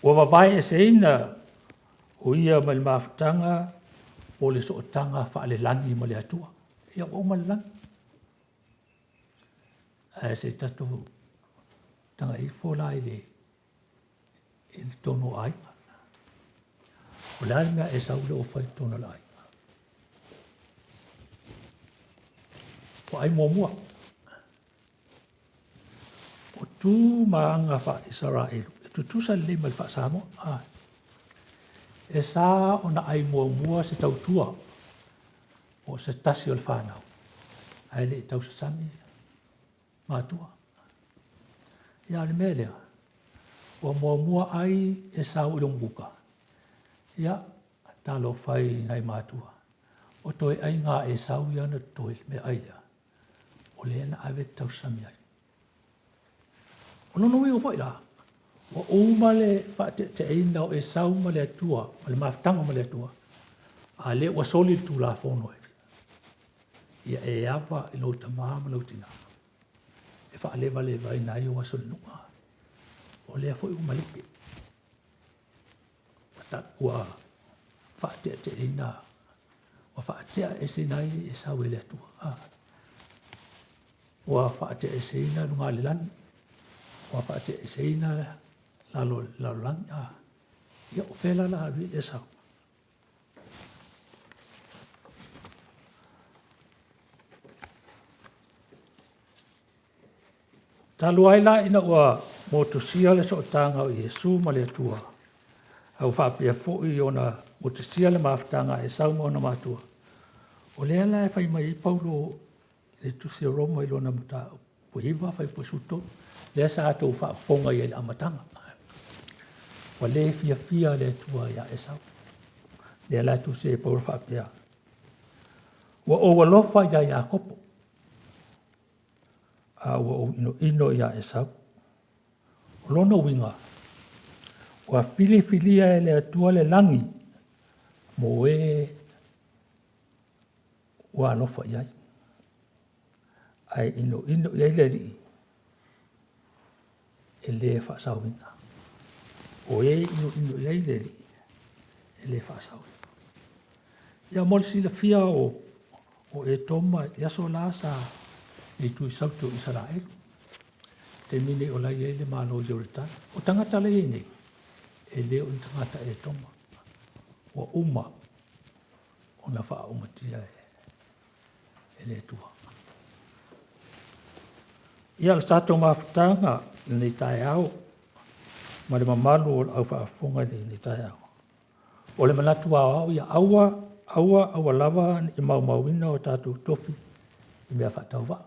Speaker 1: Ua wabai e se ina o ia ma le mawhitanga o le so tanga wha le langi ma le atua. Ia o ma le langi. A se tatu tanga i fola i le tono ai. O le almea e sau le o whai tono lai. O ai mua. O tu maanga wha Israelu. E tu tusa le ma le wha Samoa. E sa o na ai mua se tau tua. O se tasi o le whanau. Ai le tau se sami. Mātua. Ia le melea. O mua ai e sa o ilonguka. Ia talo whai ngai mātua. O toi ai ngā e sau ia na toi me aia. O le na awe tau sami ai. O nono o whai la. O umale whaate te eina o e sau ma le atua, ma le mawhtanga ma le atua. A le ua soli tu la whono e. Ia e awa i lo tamaa ma lo tina. E wha lewa i nai o aso nunga. O lea fo i umalipe. Mata ua whaate te eina. Ua whaatea e se nai e sau e le atua. Ua whaate e se ina lunga le lani. Ua whaate e se ina lalo langi. Ia o whela la ri e sau. Talu ai la ina ua motusia le so tanga o Yesu ma le atua. Au whapea fo i ona motusia le mawhtanga e sau mo na matua. O lea la e whai mai i Paulo le tusi Roma i lona muta po hiwa whai po suto. Lea sa ato whafonga i le amatanga. Wa le fia le atua ia e sau. Lea la tusi e Paulo whapea. Wa o walofa ia ia kopo. A ua ino ia e sau. O lona winga. Ua filia e le atua le langi. Mo e ua alofa iai. Ai ino iai le ri. E le whaasau winga. O e ino iai le ri. E le whaasau winga. Ia molsi la fia o e toma yaso la sa i tui sautu Israel. Te mine o lai e le malo o Jordan. O tangata le e nei. E leo i tangata e toma. O uma. O na wha umatia e le tua. Ia le tato mawhitanga nei tae au. Ma le mamalu o au whaafonga nei tae au. O le manatu au ia aua lava i maumauina o tato tofi i mea whaatau wā.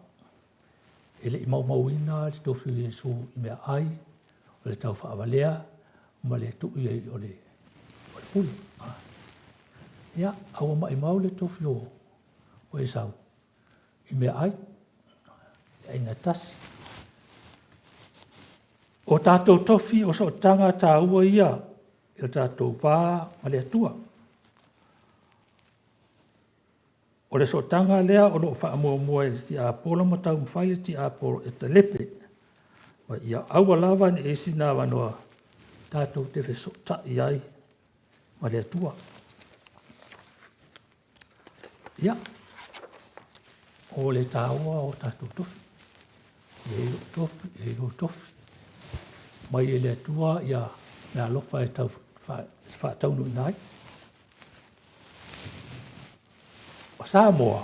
Speaker 1: Ele i maumauina le tofi o Yesu i mea ai, o le tau whaavalea, ma le tui ei o le pulu. Ia, aua mai mau le tofi o Esau. I mea ai, e inga tasi. O tātou tofi o so tanga tā ua ia, i tātou wā ma le atua. O le so tanga lea o lo whaamua e ti a pola matau mwhaile ti a polo e te lepe. Wa ia aua lava ni e sina wanoa tātou te wheso ta i ai ma le atua. Ia, o le tāua o tātou tofi. E lo tofi. Mai e le atua ia me alofa e tau whaataunu nai. O Samoa,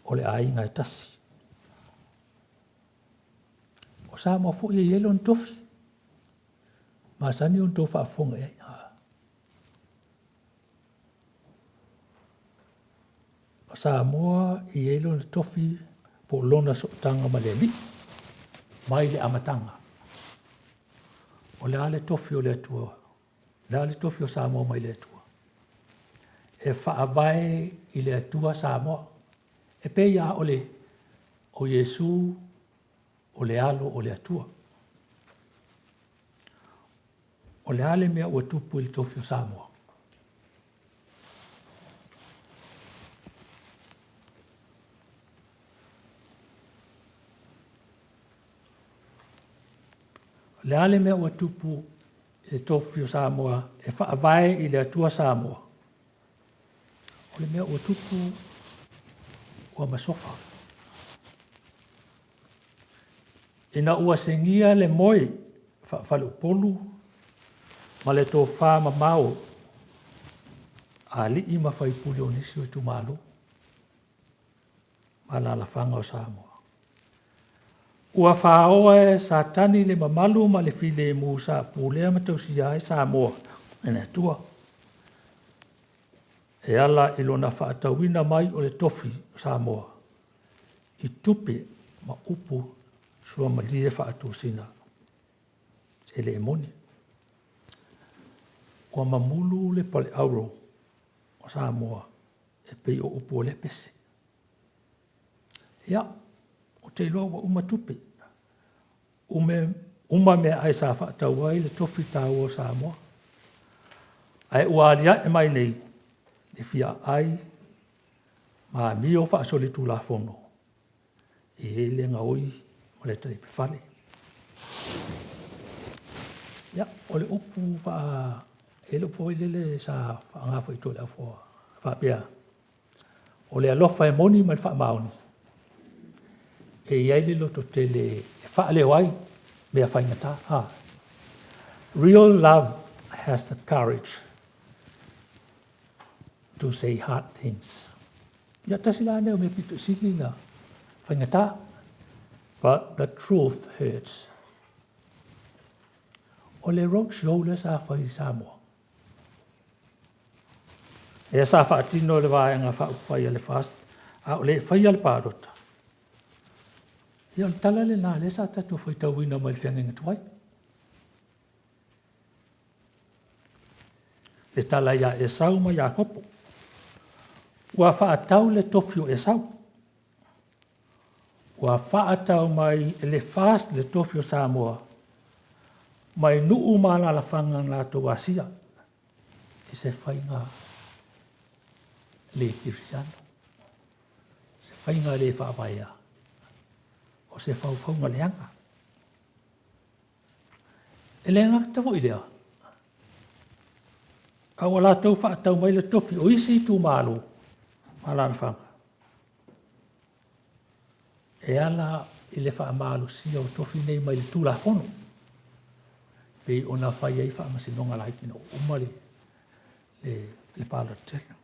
Speaker 1: o le ainga e tasi. O Samoa fo i elo on tofi. Masani on tofa afonga e. O Samoa i elo on tofi po lona so tanga maleli. Mai le amatanga. O le ale tofi o le atua. Le ale tofi o Samoa mai le atua. E whaavae i le atua Samoa. E pe ia ole o Yesu o le alo o le atua. O le ale mea ua tupu i le tofi o Samoa. O le ale mea ua tupu i le tofi o Samoa e whaavae i le atua Samoa. O le mea ua tupu ua masofa. Ina ua sengia le moe whaafalu polu ma le tō whāma mau a li ima whaipuli o nisi o tumalu ma la whanga o Samoa. Ua whaoa e sa tani le mamalu ma le file mu sa pūlea matausia e Samoa ena atua. E ala ilona whaatawina mai o le tofi Samoa i tupe ma upu sua malie whaatu sina e le emoni. Ua mamulu le pale auro o Samoa e pei o upu o le pese. Ia, o te iloa ua umatupe. Uma mea ai sa whaatau ai le tofi tau o Samoa. Ai ua alia e mai nei le fia ai ma mi o whaasoli tu la fono. E ele nga oi ma le talipe whale. Ia, o le upu wha ele upu ilele sa whaangafo i tole a fua. Whapea. O le alofa e moni ma le wha maoni. E iai le loto te le whaale wai mea whaingata. Real love has the courage to say hard things. Ia tasi la neo me pito sili la whaingata. But the truth hurts. O le roadshow le sa whai Samoa. E sa whaatino le vāenga whai ale fast. A o le whai ale pārota. Ia le tala le nā le sa tatu whai tauina mai le whiangenga tuai. Le tala ia e sau mai a kopo. Ua whaatau le tofio e sau. Ua whaatau mai le fast le tofio Samoa. Mai nuu mana la whanga ngā tō asia. I se whainga le kirisano. Se whainga le whaapaya. O se whauwhaunga leanga. E leanga tawo i lea. A wala tau whaatau mai le tofi o isi tū mālo. Malana whanga. E ala i le wha mālo si au tofi nei mai le tūla whono. Pei ona whai ei wha masinonga lai kino umari le pāla tele.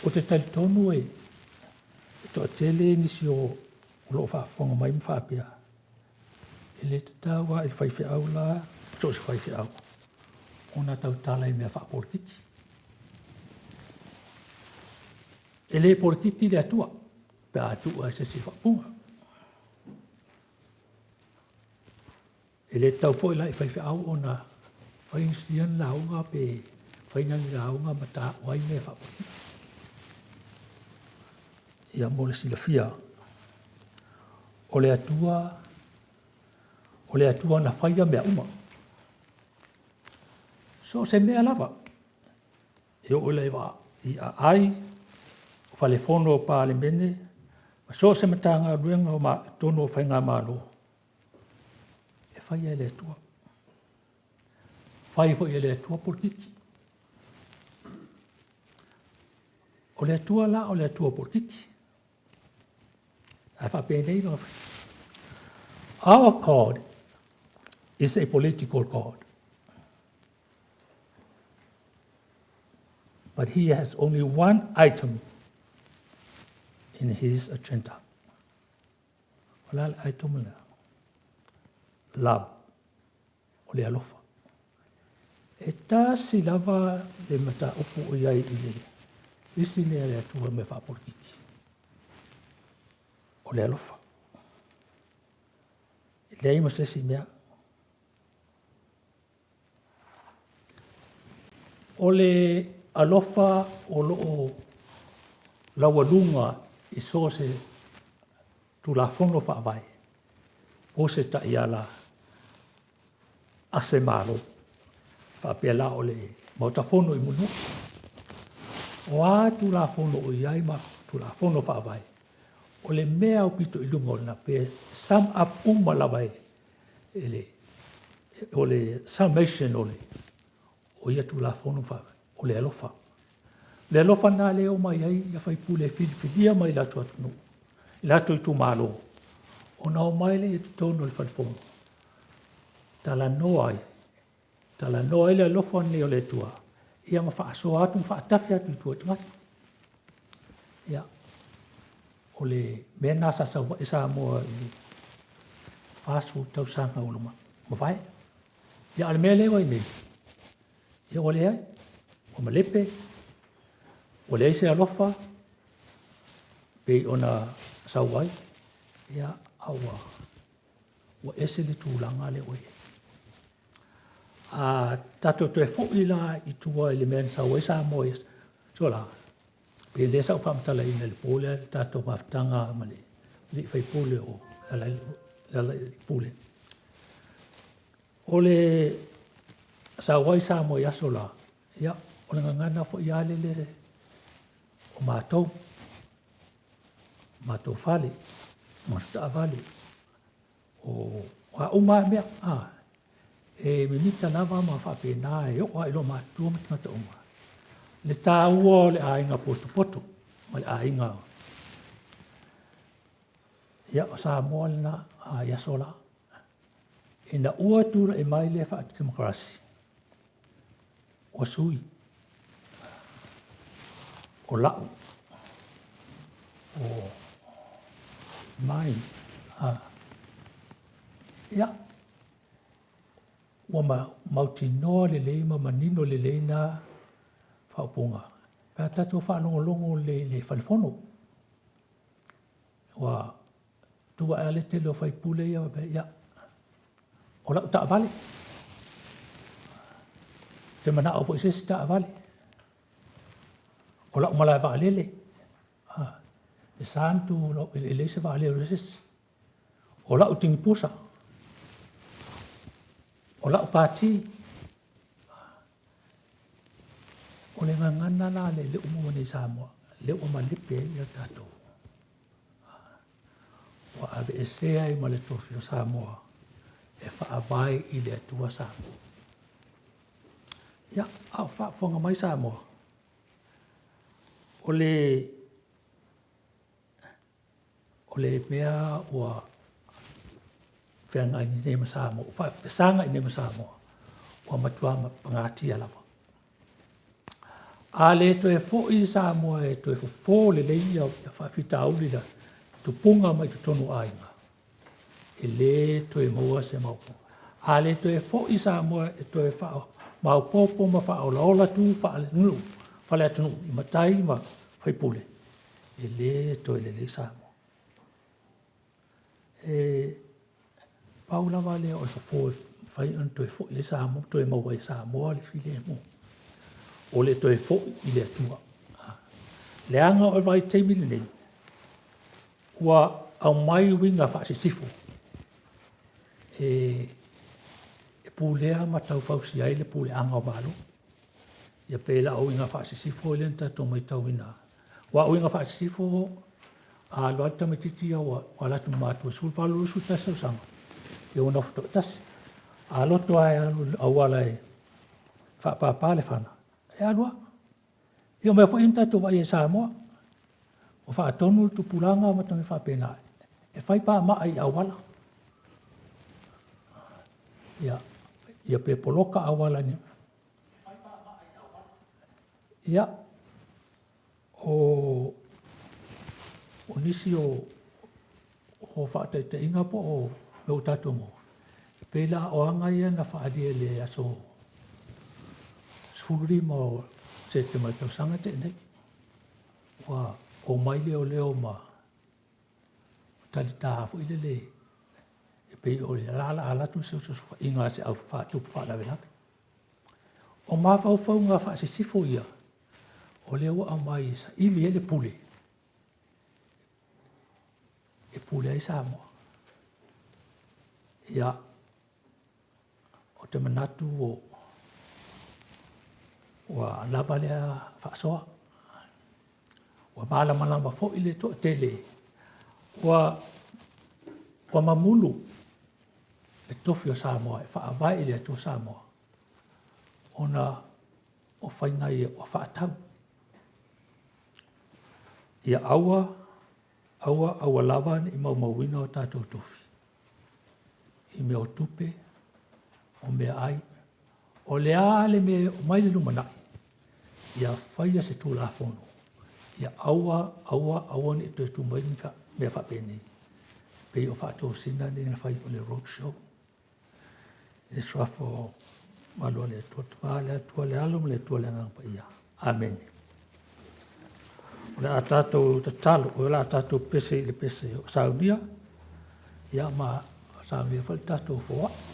Speaker 1: O te tali tonu e to tele nisi o lo wha whonga mai mwhapea. E le te tawa e whaiwhi au la, to se whaiwhi au. Ona tau tala i mea wha politiki. E le politiki le atua. Pe atua e se si whapunga. E le tau fo i lai whaiwhi au ona whainsian launga pe whainani launga ma ta wai mea wha politiki. Ia mole sila fia. O le atua na whaia mea uma. So se mea lava. E o le wa i a ai, o whale whono o pāle mene, ma so se matanga ruenga o ma tono o whainga mālo. E whaia le atua. Whai fo i le atua politiki. O le atua la o le atua politiki. Our God is a political God. But he has only one item in his agenda. Wala item na love, o le alofa. E tasi lava le mata upu o iai i le isi le ale atua me whaporikiki. O le alofa. Le aima sesi mea. O le alofa o loo laualunga i so se tu la fono whaavai. O se ta iala ase malo. Whaapea la o le Maota fono i munu. O a tu la fono o iai ma tu la fono whaavai. O le mea o pito i lungo na pe sum up umalawai. O le summation o le. O ia tu la fono whaavai. O le alofa. Le alofa nā leo mai ai, ia whai pule whilia mai lato atunu. Lato i tu malo. O nao mai le tu tono le whalifono. Tala noa ai. Tala noa le alofa ne o le tua. Ia ma whaaso atu, whaatafi atu i tua tungati. Ia. O le mea nasa sawa e Samoa i fast food tau sanga uluma. Ma vai. Ia ale mea lewa i mei. Ia o le ai. O malepe. O le eise alofa, pei ona sauai, ia aua. O ese le tūlanga le oe. Tato to e fōi la i tua i le mea sauai sa moe. So la, pei le sau whamatala ina le pōle, tato maftanga male. Li whai pōle o lala pōle. O le sauai sa moe aso la, ia, o le ngangana fōi ale le o mātou whale, mātou vale, o a uma mea, e minita lava ma whapena e o ailo mātua matimata uma. Le tā ua le ainga poto, ma le ainga. Ia o Samoa lena a iasola, ina ua tūra e mai le whaati demokrasi, o sui, o lau, o mai, ia, ua mauti noa le leima, manino le leina, whaupunga. Pea tatu whanongolongo le whalifono. Ua tua ale te leo whaipule ia, o lau ta vale. Te mana au fwese ta vale. O lau malai waalele. E santu e leise waalele reses. O lau tingipusa. O lau pāti. O le ngangana la le umu ni Samoa. Le uma lipe ia tatou. O ave e sea i male tofi o Samoa. E whaavai i le atua Samoa. Ia, au whaafonga mai Samoa. O le mea ua whianga i nema Samoa, whaapesanga i nema Samoa, ua matua pangati alawa. A le to e fo i Samoa e to e fo le leia ia whaafita aulila, tu punga mai tu tonu ainga. E le to e moa se maupo. A le to e fo i Samoa e to e whao maupopo ma whao laola tu whaale nulu, whale atunu i matai ma whaipule. E le to e le Samoa. E paulawa lea o fo fai an to e fo i Samoa, to e maua i Samoa le file mo. O le to e fo i le atua. Le anga o vai teimile nei. Ua au mai winga whaase sifo. E pūlea ma tau whausi ai le pūle anga o malo. Ia pēla au inga whaase sifo le nta tō mai tau ina. Wa au inga whaase sifo a loata me titi au a latu mātua sul palu usu tasa usanga. E ona futo tasi. A loto ai au ala e whaapapa le whana. E alua. E o mea fo inta tō vai e Samoa. O whaatonu tu pulanga ma tami whaapena. E whaipa maa i awala. ia pe poloka awala ni. Ia, o nisi o whaatai te inga po o me o tātou mo. Pela o anga ia na whaadia le aso sfururi mo se te mai tau sanga te nei. Wa o mai leo ma tali tā hafu ile le e pei o le lala alatu se o inga se au whaatupu whaalawe lawe. O mawhau ngā wha se sifo ia o leo a mai sa ili ele pule. E pule ai Samoa. Ia o te manatu o lava lea whaasoa. Wa malama fo ile to tele. Wa mamulu le tofi o Samoa, e whaawai ile to Samoa. Ona o whaingai o whaatau. Ia aua lava i maumawina o tātou tofi. I mea o tupe, o mea ai, o le ale me o mai le lumanai. Ia whaia se tūla whono. Ia aua ni to tu mai mea whapene. Pei o whaatou sina ni na whai o le roadshow. E swafo malua le tua le alo le tua le ngangpa ia. Amen. O le a tātou tatalo, o le a tātou pese i le pese o saunia. Ia ma saunia whai tātou fōa.
Speaker 2: Amen.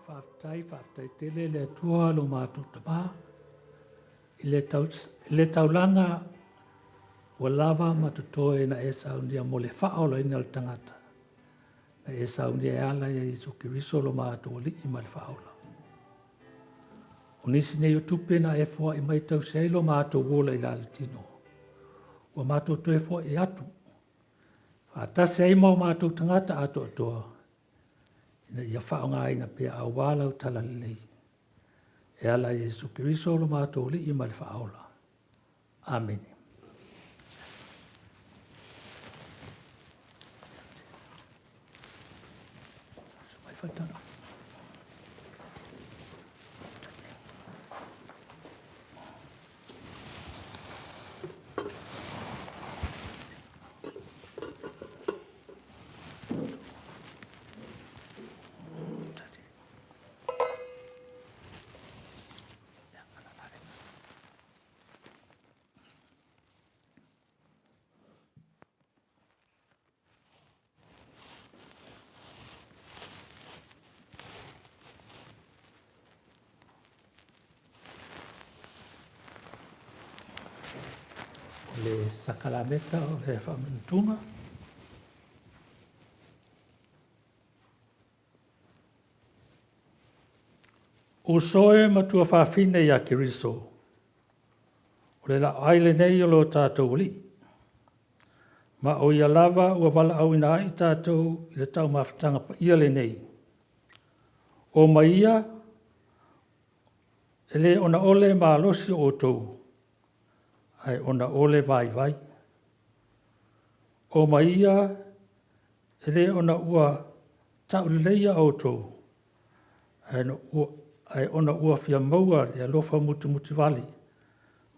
Speaker 1: whaftai tele le tua lo mātou tapa. I le taulanga wa lava matutoe na e saundia mo le whaola ina le tangata. Na e saundia e ala ia Jesu Kiriso lo mātou li i ma le whaola. O nisi nei o tupe na e fua i mai tau sei lo mātou wola i lale tino. Wa mātou toe fua i atu. Whaatase ai mau mātou tangata ato atoa. Ina ia whaonga ina pia a wala o tala lei. E ala Jesu Kiriso lo mātou li i ma le whaola. Amen. Sumai whaitana. Le sakalameta o le whamantunga. O soe matua whawhine ia Kiriso. O le la aile nei o lo tātou li. Ma o ia lava ua wala au ina ai tātou i le tau mawhitanga pa ia le nei. O maia, ele ona ole ma losi o tou. Ai ona ole vai. O maia, ele ona ua tau leia o tou. Ai ona ua fia maua le alofa muti wali.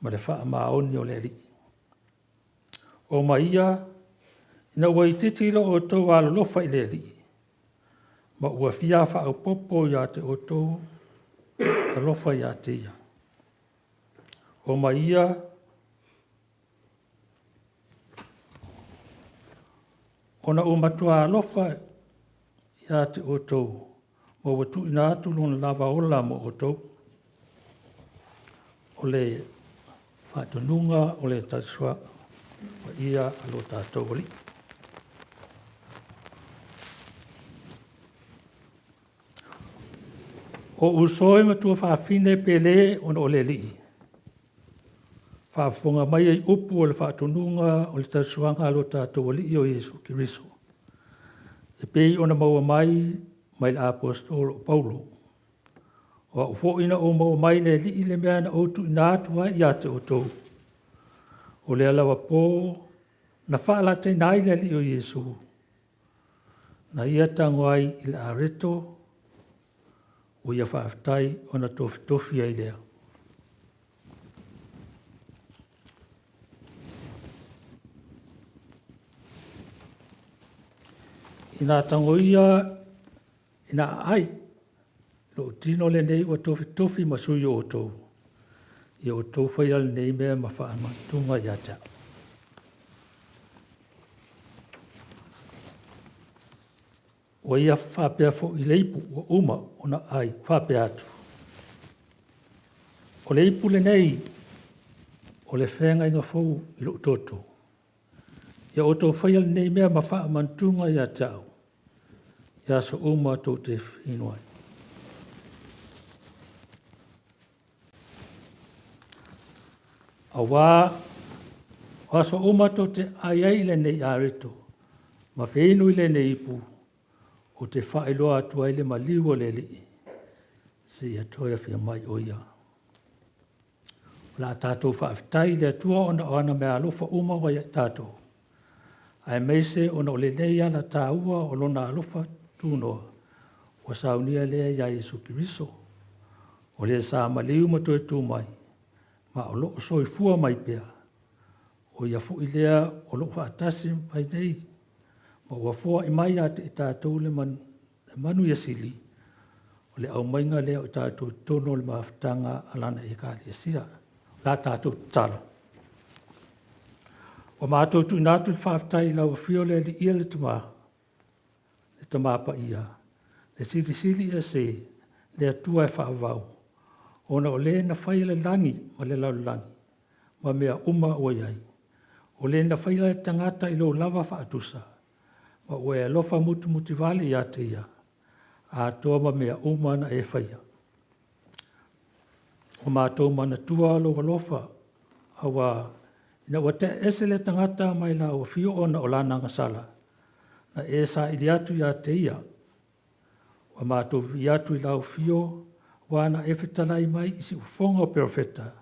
Speaker 1: Ma le wha maoni o le ri. O maia, ina ua i titilo o tou alo lofa i le ri. Ma ua fia wha au popo ia te o tou alofa ia te ia. O maia, ona o matua alofa ia te o tou. Mo watu ina atu lona lava ola mo o tou. O le whatonunga o le tasua wa ia alo tātou li. O usoe matua whawhine pele ona o le li. Whaafonga mai ai upu o le whaatonunga o le tasuanga alo tātou li o Jesu Kiriso. E pei ona maua mai le apostolo Paulo. O ufo ina o maua mai le li le mea na outu ina atua i ate o tou. O le alawa pō na whaala te nai le li o Jesu. Na ia tangoai i le areto o ia whaaftai o na tofi ai lea. Ina tangoia, ina ai, lo tino le nei o tofi masui o tou. Ia o tou whaia le nei mea ma whaamantunga ia ta. O ia whapea fo i leipu o uma o na ai, whapea atu. O leipu le nei, o le whenga inga fau i lo toto. Ia o tou whaia le nei mea ma whaamantunga ia tau. Ia so uma tō te whinoi. A wā so uma tō te ai le nei areto, ma whenui le nei ipu, o te whaeloa atua ile ma liwa le li, se ia toia whia mai o ia. La tātou whaaftai le atua ona o ana mea alofa uma wa ia tātou. Ai meise ona o le nei ana tāua o lona alofa tūnoa, o saunia lea ia Jesu Kiriso, o le sa maliu ma toi tū mai, ma o loo soifua mai pea, o ia fu ilea o loo whaatasi mai nei, ma ua fua i mai ate i tātou le manu ia sili, o le au mainga lea o tātou tono le maafutanga alana e kāle sia, la tātou talo. O mātou tu inatu le whaafutai lau a whiole li ia le tuma pa ia, Le sili e se le atua e whaavau. Ona o le na whai le langi ma le lau langi. Ma mea uma o iai. O le na whai le tangata i lo lava whaatusa. Ma o e lofa mutu muti vale i ate ia. A toa ma mea uma na e whaia. O mātou mana tua lo walofa. Awa ina wa te ese le tangata mai la o fio ona o lana ngasala. Na e sa ili atu i ate ia. Wa mātou i atu i la o fio wana e whetalai mai isi ufonga o perfeta.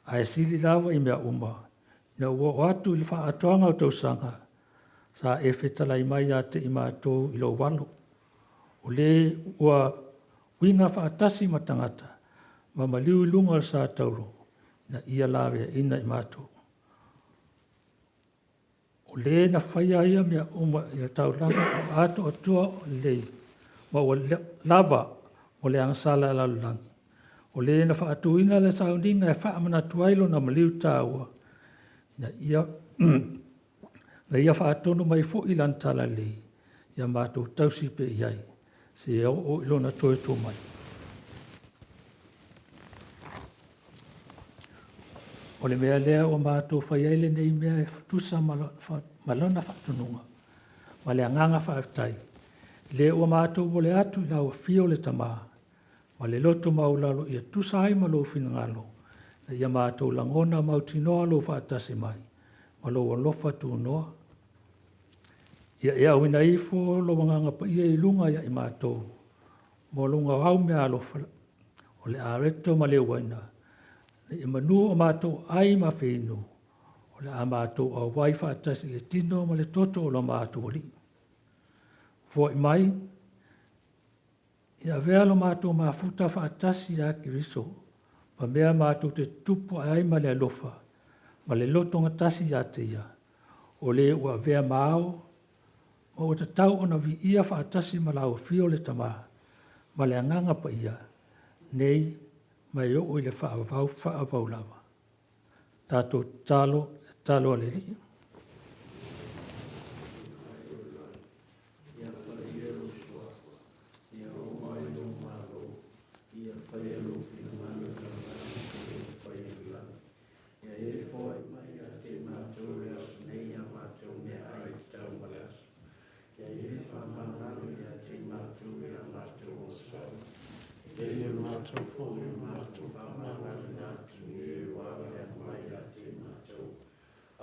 Speaker 1: A e sili lawa i mea uma. Ina ua o atu i le wha atoanga o tausanga. Sa e whetalai mai ate i mātou i lo walo. O le ua winga wha atasi matangata. Ma maliu i lunga sa tauro. Na ia lawe ina i mātou. O le na whaia ia mea uma i le tauranga o ato o tua o lei. Ma o lava o le angasala la lulangi. O le na whaatuina le saundinga e whaamana tuailo na maliu tāua. Na ia whaatono mai fo i lantala lei. Ia mātou tausipe iai. Se o ilona toe tō mai. O le mea lea o mātou whaiaile nei mea e tusa malona whaatonunga. Ma le anganga whaatai. Le o mātou o le atu i lau fio le tamaa. Ma le loto maulalo ia tusa ai malo finangalo. Na ia mātou langona mautinoa lo whaatase mai. Ma lo alofa tu noa. Ia e au ina ifo lo wanganga pa ia i lunga ia i mātou. Mo lunga hau mea alofa. O le areto ma le waina. Le imanu o mātou ai ma whinu. O le a mātou a wai whaatase le tino ma le toto o lo mātou li. Fo i mai. Ia vea lo mātou mafuta whaatasi a kiriso. Ma mea mātou te tupo ai ma le alofa. Ma le lotonga tasi a te ia. O le ua vea mao. Ma o te tau ona vi ia whaatasi ma lau fio le tama. Ma le anganga pa ia. Nei, mai o i le whaavau lava. Tātou talo a le ria.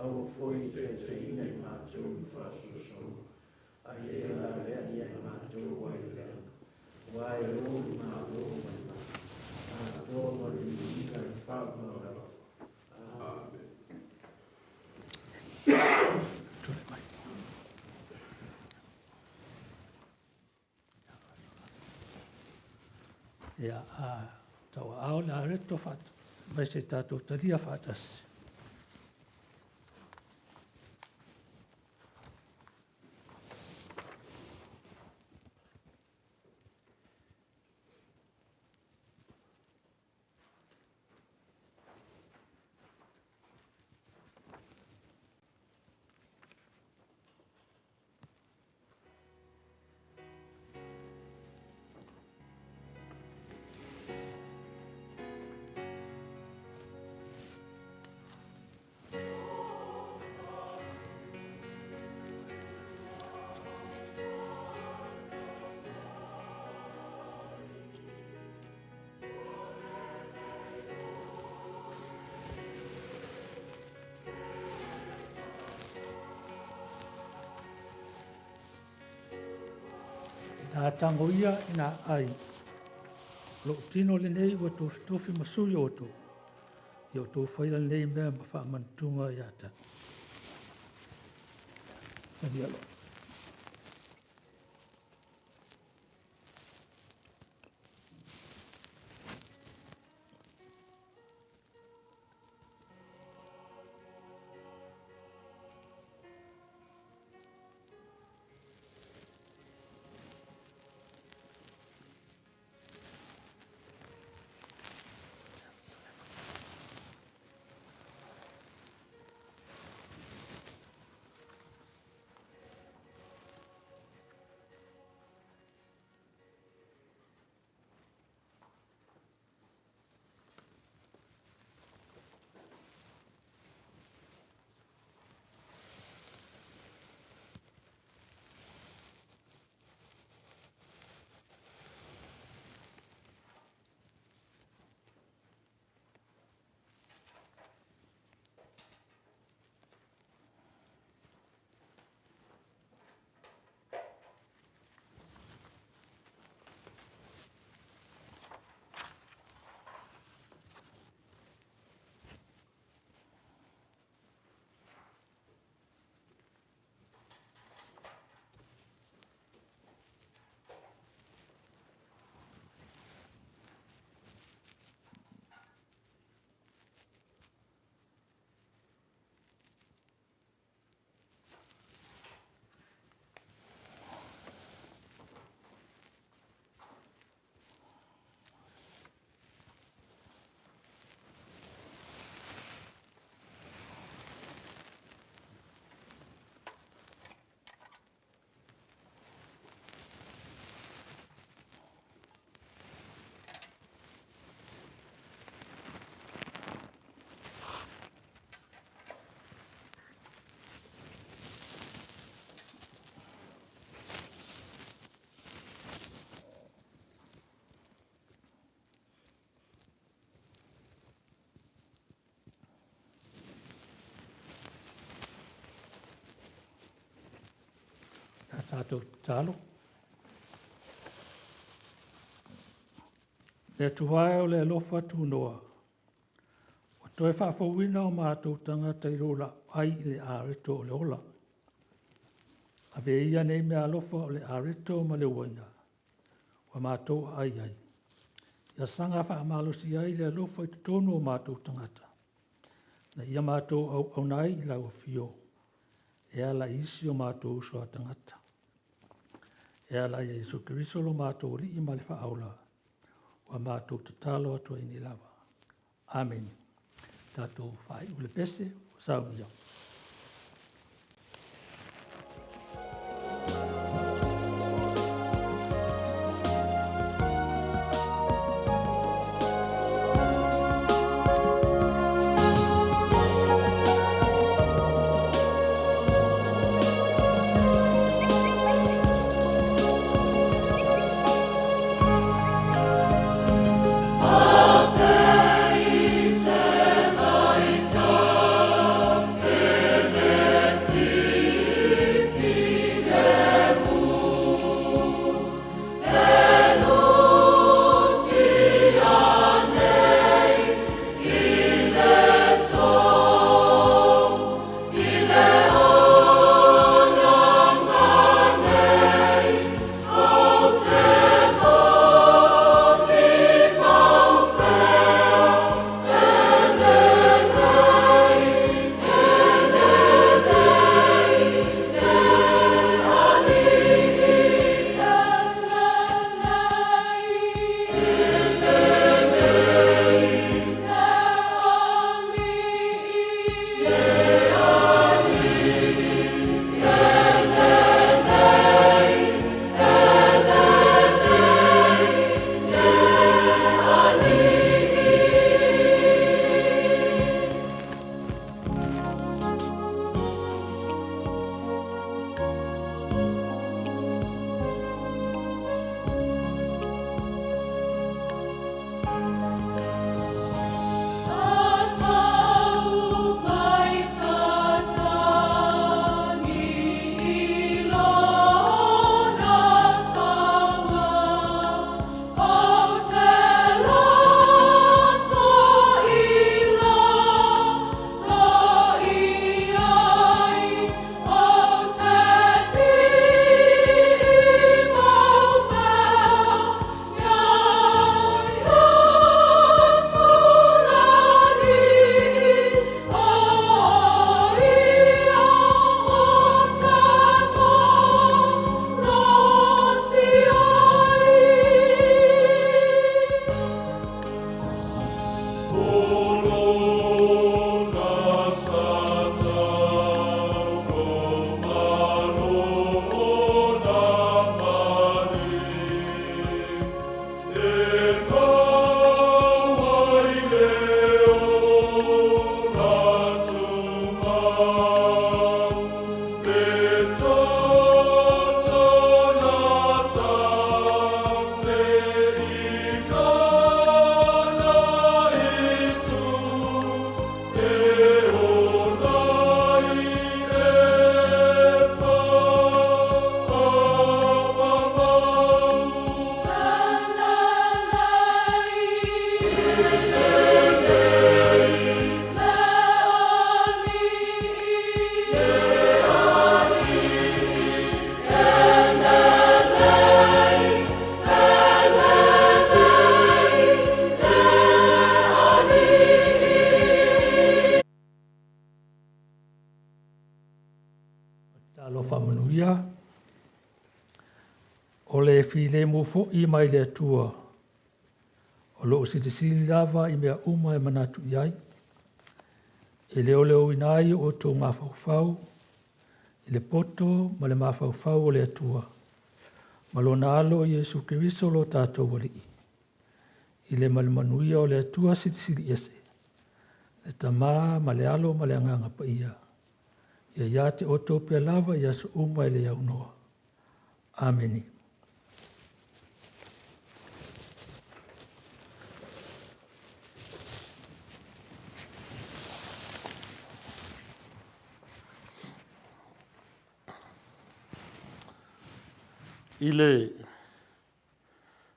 Speaker 2: Au foi te ina i mātou i whasuso. A e la rea ia i mātou wai lea. Wai o mā o mana. A tōma i ika i whamara. Amen.
Speaker 1: Ia tau ao le areto whaat. Mai se tātou taria whaatasi. Nā tango ia ina ai. Lo tino le nei ua tofi masui o to. I o tō whaila nei mea ma wha mantunga i ata. Mani alo. tātou talo. Le tuwae o le alofa tūnoa. O toi whaafawina o mātou tangata i rola ai le āreto o le ola. A ve ia nei mea alofa o le āreto ma le waina. Wa mātou ai ai. Ia sanga whaamalosi ai le alofa i tono o mātou tangata. Na ia mātou au nai i lau fio. E ala isi o mātou usua tangata. E ala Jesu Kiriso lo mātou li i male whaaula. Wa mātou tatalo atua i ni lava. Amen. Tātou whai ule pese, sau iau. Ia, o le file mo fo I mai le atua, o lo sitisili lava I mea uma e manatu iai, e leo leo inai o tō ngā whauwhau, I le poto ma le mawhauwhau o le atua, ma lo na alo Jesu Kiriso lo tātou wali I le malmanuia o le atua sitisili ese, le tamā ma le alo ma le anganga pa ia, ia ia te oto pia lava ia su uma I le aunoa. Ameni.
Speaker 3: ile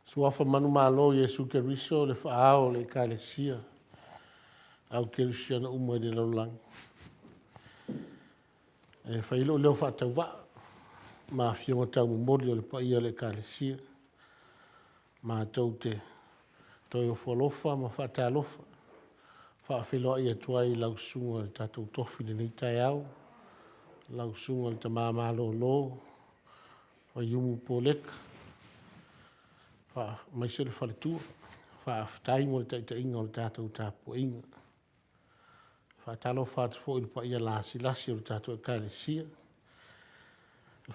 Speaker 3: suafa manu malo Yesu Keriso le whaao le ekalesia au Kerisiana umai le laulang. E whailo leo whaatau wa ma fionga tau mori o le paia le ekalesia ma tau te toi o whalofa ma whaatalofa whaafelo ia tuai lau sunga le tatou tofi le nei tai au lau sunga le tamama lo waiumu poleka maise le whaletua whaaftai mo le taitainga o le tatou tapuinga whaatalo whaatafo i le paia lasi o le tatou ekalesia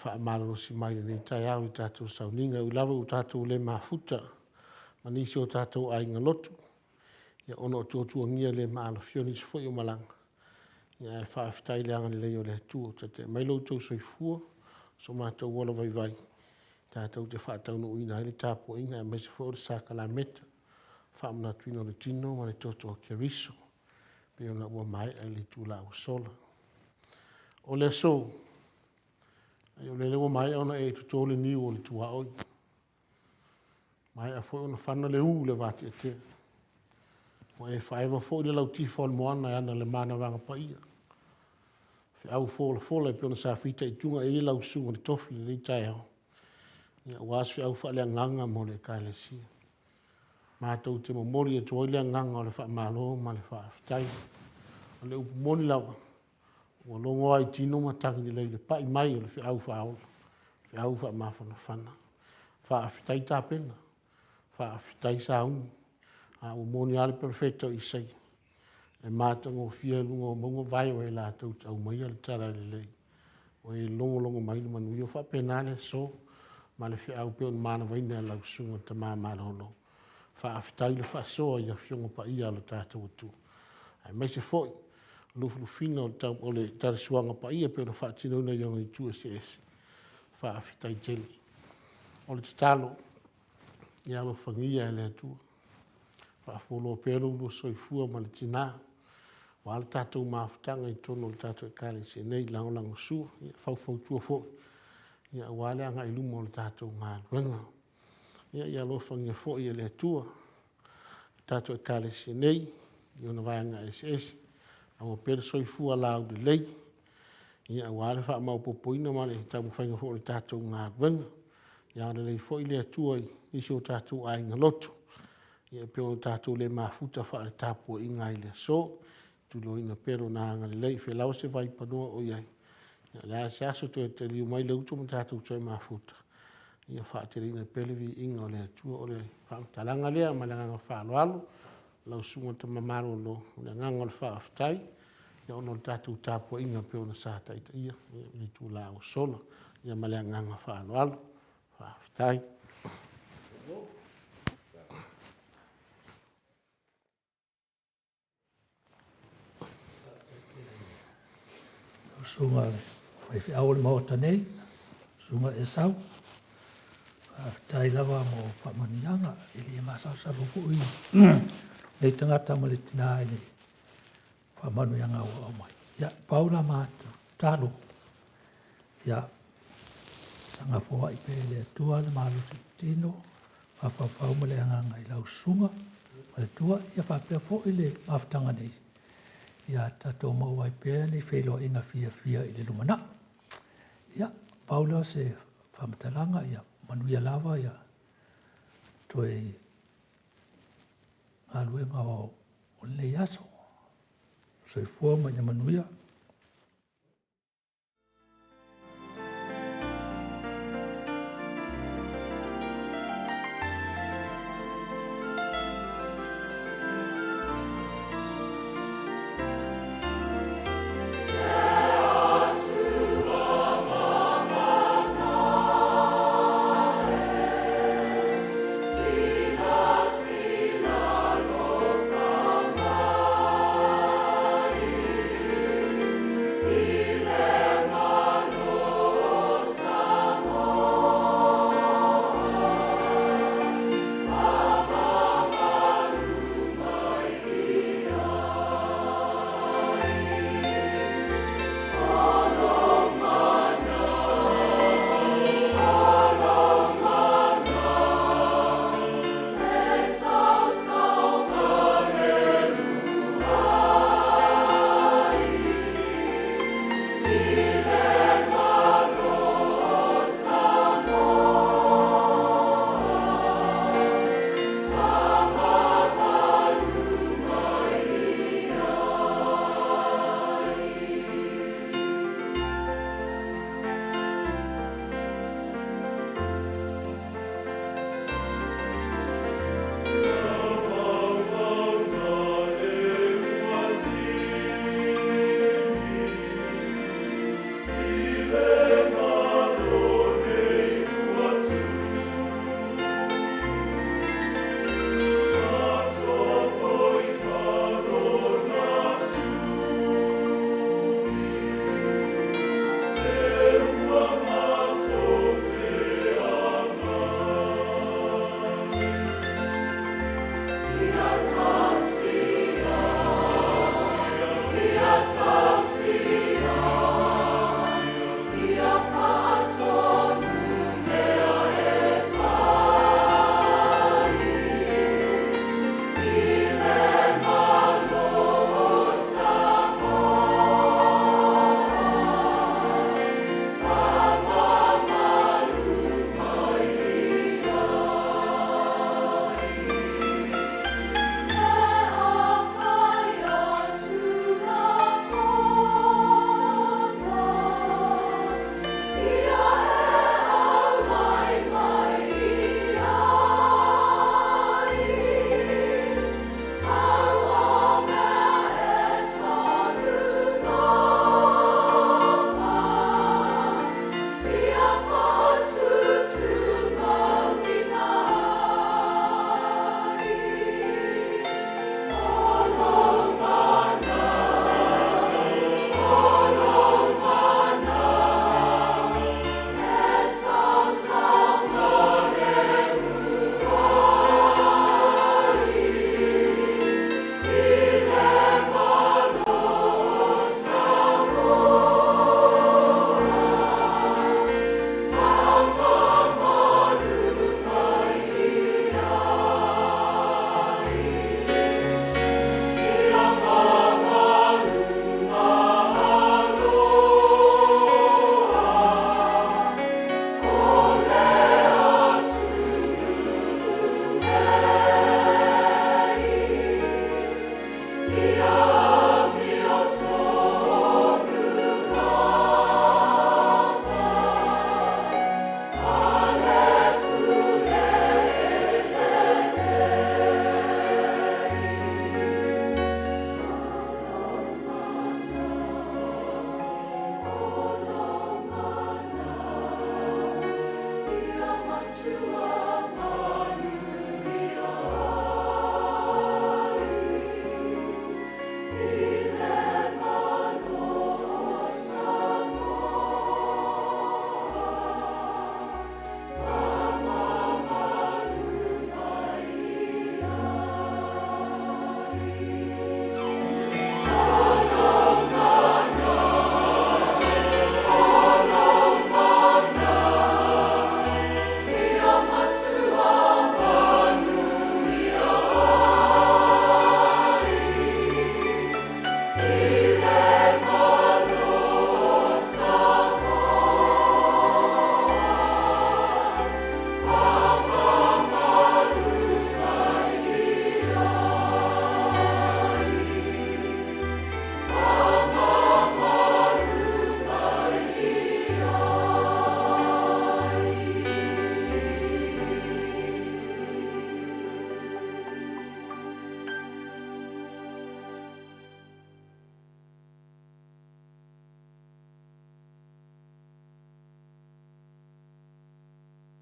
Speaker 3: whaamalo si mai le nei tai au le tatou sauninga ulawa o tatou le mafuta manisi o tatou ainga lotu ia ono o tuatuangia le maalafioni se foi o malanga ia whaaftai le anga le leo le tua te mailo tau soifua so mātou wala vai tātou te whaatau no uina le tāpua inga e maise foi o le sakalameta whaamuna tuina o le tino ma le toto o Keriso pe ona ua mai ai le tūla o sola o le so ai o le lewa mai ona e tutole ni o le tua oi mai a foi ona whana le le vati e te o e whaewa foi le lau tifo le moana e ana le mana wanga pa ia au fola e peona sa fita i tunga e lau sunga le tofi le tai au ia was au fa le nganga mo le kalesia mātou te momori e tuai le nganga o le whaamalo ma le whaaftai o le upumoni lawa o longo ai tino matangi le pai mai o le whiau whiau whaamawhana whana whaaftai tāpena whaaftai saungi a o moni ale perfecto i sei e mātango fia lunga o mongo vai o e la tau tau mai al tara le lei o e longo mai manu i o wha penale so ma le whiau peo mana vaina e lau sunga ta māmala holo wha awhitai le wha soa i a fionga pa ia lo tātou atu ai mai se foi lufina o le tara suanga pa ia peo na wha tino na iong i tu SS wha awhitai teli o le talo i alo whangia e le atua whaafolo pero ulo soifua ma le tina wa le tātou mawhitanga i tono le tātou e kāle se nei lango sua whau tua fo ia wale anga i lumo le tātou ngā luenga ia lo whangia fo i le atua tātou e kāle se nei i ona vaianga SS a o pero soifua lau de lei ia wale wha mau popoina ma le tātou whainga fo le tātou ngā luenga ia le lei fo i le atua i si o tātou ainga lotu ia peo tātou le mafuta wha le tāpua inga i le so tulo ina pero na anga le lei fe lau se vai panoa o iai ia le ase aso to te liu mai le uto ma tātou toi mafuta ia wha te rina pelevi inga o le atua o le whaamtalanga lea ma le nganga wha alo lau sunga ta mamaro lo le nganga le wha aftai ia ono le tātou tāpua inga peo na sāta ita ia i tu la o sola ia ma le nganga wha alo wha aftai
Speaker 1: sunga whai whiau le Maota nei, sunga e sau, tai lawa mo whamanianga, ili e masau sarupu i, nei tangata ma le tina e nei, whamanianga o au mai. Ia, paula mātu, talo, ia, sanga fōa i pe le tua le malu tino, whawhau ma le anganga i lau sunga, ma le tua, ia whapea fō i le mawhtanga nei. Ia tatou mau ai pēr nei whelo inga fia i le lumana. Ia, paula se whamatalanga, ia manuia lava, ia toi aluenga o le aso. So i fua ma ia manuia,